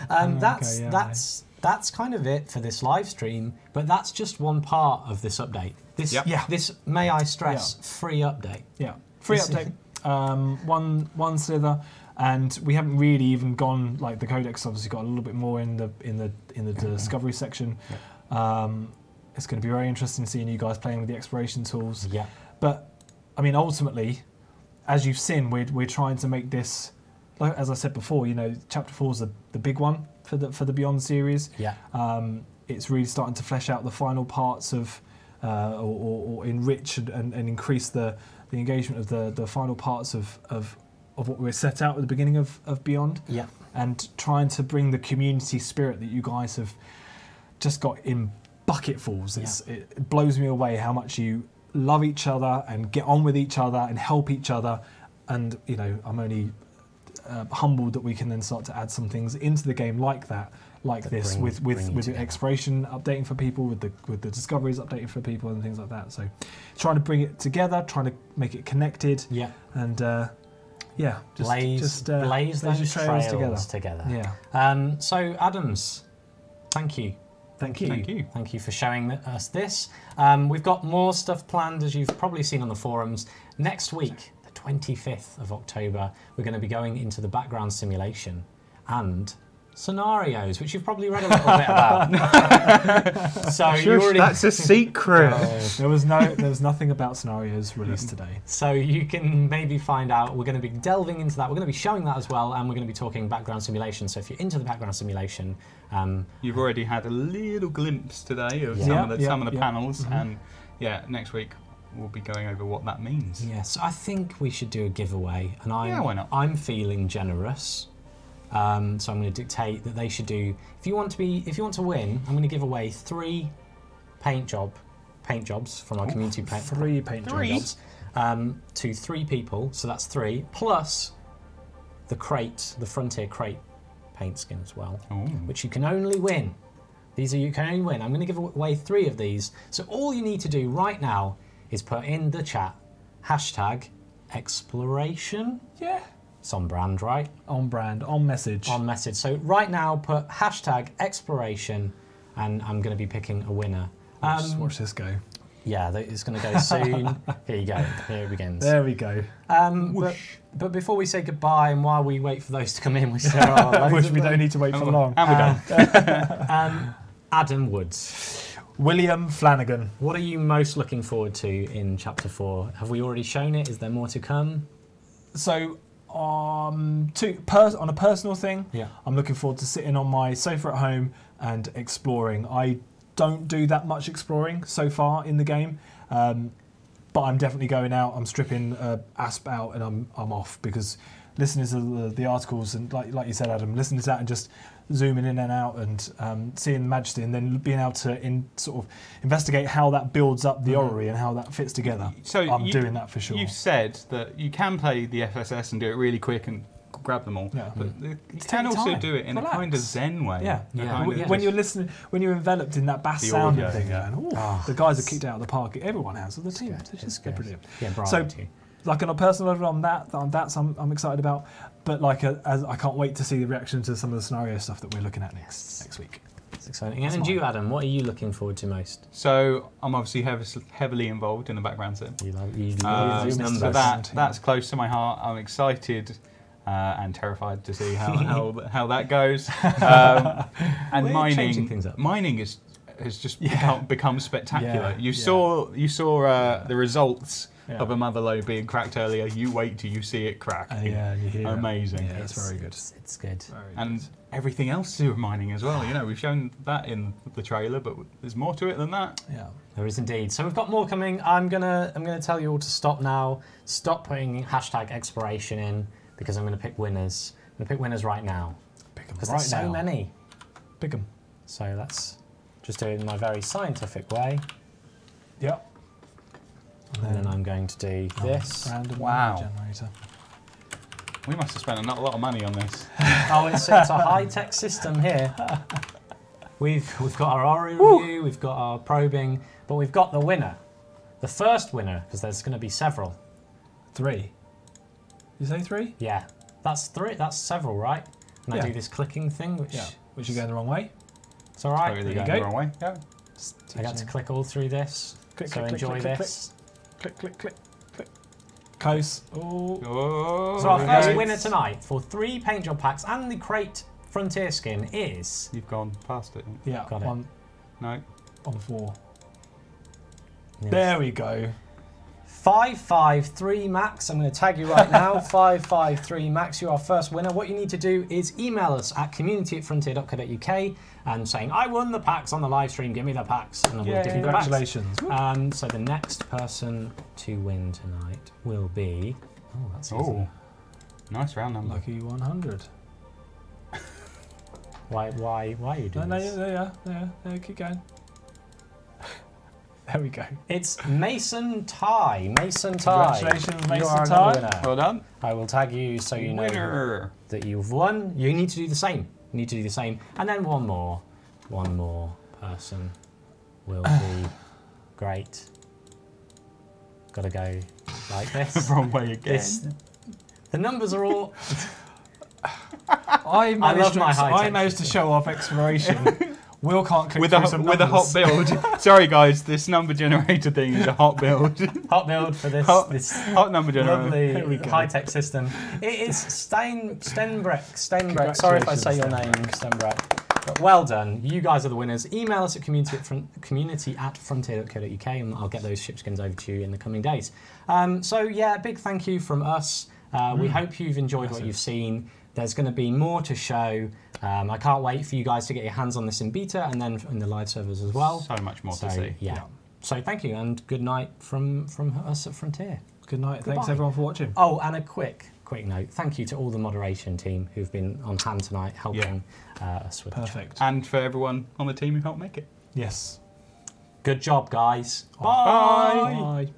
That's kind of it for this live stream, but that's just one part of this update. This, may I stress, free update. Yeah, free update. One slither. And we haven't really even gone, like the Codex obviously got a little bit more in the discovery section. It's going to be very interesting seeing you guys playing with the exploration tools. Yeah. But I mean, ultimately, as you've seen, we're trying to make this, like, as I said before, Chapter 4 is the big one for the Beyond series. Yeah. It's really starting to flesh out the final parts of, or enrich and increase the engagement of the final parts of what we were set out at the beginning of Beyond. Yeah. And trying to bring the community spirit that you guys have just got in bucketfuls. It blows me away how much you love each other and get on with each other and help each other. And, I'm only humbled that we can then start to add some things into the game like that, with the exploration updating for people, with the discoveries updating for people and things like that. So trying to bring it together, trying to make it connected. Yeah. And blaze those trails together. Yeah. So Adams, thank you. Thank you. Thank you for showing us this. We've got more stuff planned, as you've probably seen on the forums. Next week, the 25th of October, we're going to be going into the background simulation and scenarios, which you've probably read a little bit about. So that's a secret. There was nothing about scenarios released today. So you can maybe find out. We're going to be delving into that. We're going to be showing that as well, and we're going to be talking background simulation. So if you're into the background simulation, you've already had a little glimpse today of some of the panels, and next week we'll be going over what that means. Yes, I think we should do a giveaway, and why not? I'm feeling generous. So I'm going to dictate that they should do. If you want to win, I'm going to give away 3 paint jobs from our community. 3 paint jobs to 3 people. So that's 3 plus the Frontier crate paint skin as well, which you can only win. You can only win. I'm going to give away 3 of these. So all you need to do right now is put in the chat #exploration. Yeah. It's on brand, right? On brand, on message. On message. So right now, put hashtag exploration, and I'm going to be picking a winner. Watch this go. Yeah, it's going to go soon. Here you go. Here it begins. There we go. But before we say goodbye, and while we wait for those to come in, we still are Which we don't need to wait for long. And we're done. Adam Woods. William Flanagan. What are you most looking forward to in Chapter 4? Have we already shown it? Is there more to come? So, on a personal thing, Yeah. I'm looking forward to sitting on my sofa at home and exploring. I don't do that much exploring so far in the game, but I'm definitely going out. I'm stripping Asp out and I'm off, because listening to the articles and like you said, Adam, listening to that and just zooming in and out and seeing the Majesty, and then being able to sort of investigate how that builds up the Orrery and how that fits together. So I'm doing that for sure. You've said that you can play the FSS and do it really quick and grab them all, Yeah. but you Take can your also time. do it in a kind of Relax. zen way. Yeah. A Yeah. kind of When just- you're listening, when you're enveloped in that bass The sound audio, and thing, yeah. going, Oh, the guys are kicked out of the park. Everyone has, so the team. good. It's It's just good. brilliant. Yeah, bravo So, to you. like on a personal level, I'm excited about. But like, as I can't wait to see the reaction to some of the scenario stuff that we're looking at next week. It's exciting. And you, Adam, what are you looking forward to most? So I'm obviously heavily involved in the background sim. You love these So numbers. that's close to my heart. I'm excited and terrified to see how that goes. And We're changing things up. mining has just become spectacular. Yeah, You yeah. saw the results Yeah. of a mother lode being cracked earlier. You wait till you see it crack. Yeah, you hear it. Amazing. Yeah, it's very good. It's good. Very And everything else to do with mining as well. You know, we've shown that in the trailer, but there's more to it than that. good. Yeah. There is indeed. So we've got more coming. I'm gonna tell you all to stop now. Stop putting hashtag exploration in, because I'm gonna pick winners. I'm gonna pick winners right now, Pick 'em because right there's so now. many. Pick 'em. So let's just do it in my very scientific way. Yep. And then I'm going to do this. Random Wow. generator. We must have spent a lot of money on this. Oh, it's a high-tech system here. We've got our Orrery review, we've got our probing, but we've got the winner. The first winner, because there's going to be several. 3. You say 3? Yeah, that's 3. That's several, right? And I Yeah. do this clicking thing, which Yeah. Which you're going the wrong way. it's all right. Totally there you going go. the wrong way. Yeah. I got to click all through this, Click, so click, click, enjoy click, click, this. Click, click, click, click. Close. Oh. Oh, So our there first we go. winner tonight for 3 paint job packs and the crate Frontier skin is... You've gone past it. Yeah. Got it. No. On 4. Yes. There we go. 553 Max, I'm going to tag you right now. 553 Max, you're our first winner. What you need to do is email us at community@frontier.co.uk and saying, I won the packs on the live stream, give me the packs. And then we'll give you the packs. Congratulations. So the next person to win tonight will be... Oh, that's easy. Oh, nice round number. Lucky 100. Why are you doing No, this? yeah, keep going. There we go. It's Mason Ty. Mason Ty. Congratulations, You Mason are Ty. another winner. Well done. I will tag you so you know Winner. that you've won. You need to do the same. You need to do the same. And then one more person will be great. Got to go like this. Wrong way again. The numbers are all... I love my high-tech managed to show off exploration. Will can't click with through some a hot numbers. build. Sorry guys, this number generator thing is a hot build. Hot build for this, this Hot number generator. Here we lovely go. high-tech system. It is Stenbreck. Sorry if I say your name, Stenbreck. But well done. You guys are the winners. Email us at community@frontier.co.uk and I'll get those ship skins over to you in the coming days. So yeah, big thank you from us. We hope you've enjoyed what you've seen. There's going to be more to show. I can't wait for you guys to get your hands on this in beta and then in the live servers as well. So much more to see. Yeah. So thank you and good night from us at Frontier. Good night. Thanks Goodbye. everyone for watching. Oh, and a quick note. Thank you to all the moderation team who've been on hand tonight helping us with the chat. Perfect. And for everyone on the team who helped make it. Yes. Good job, guys. Bye. Bye.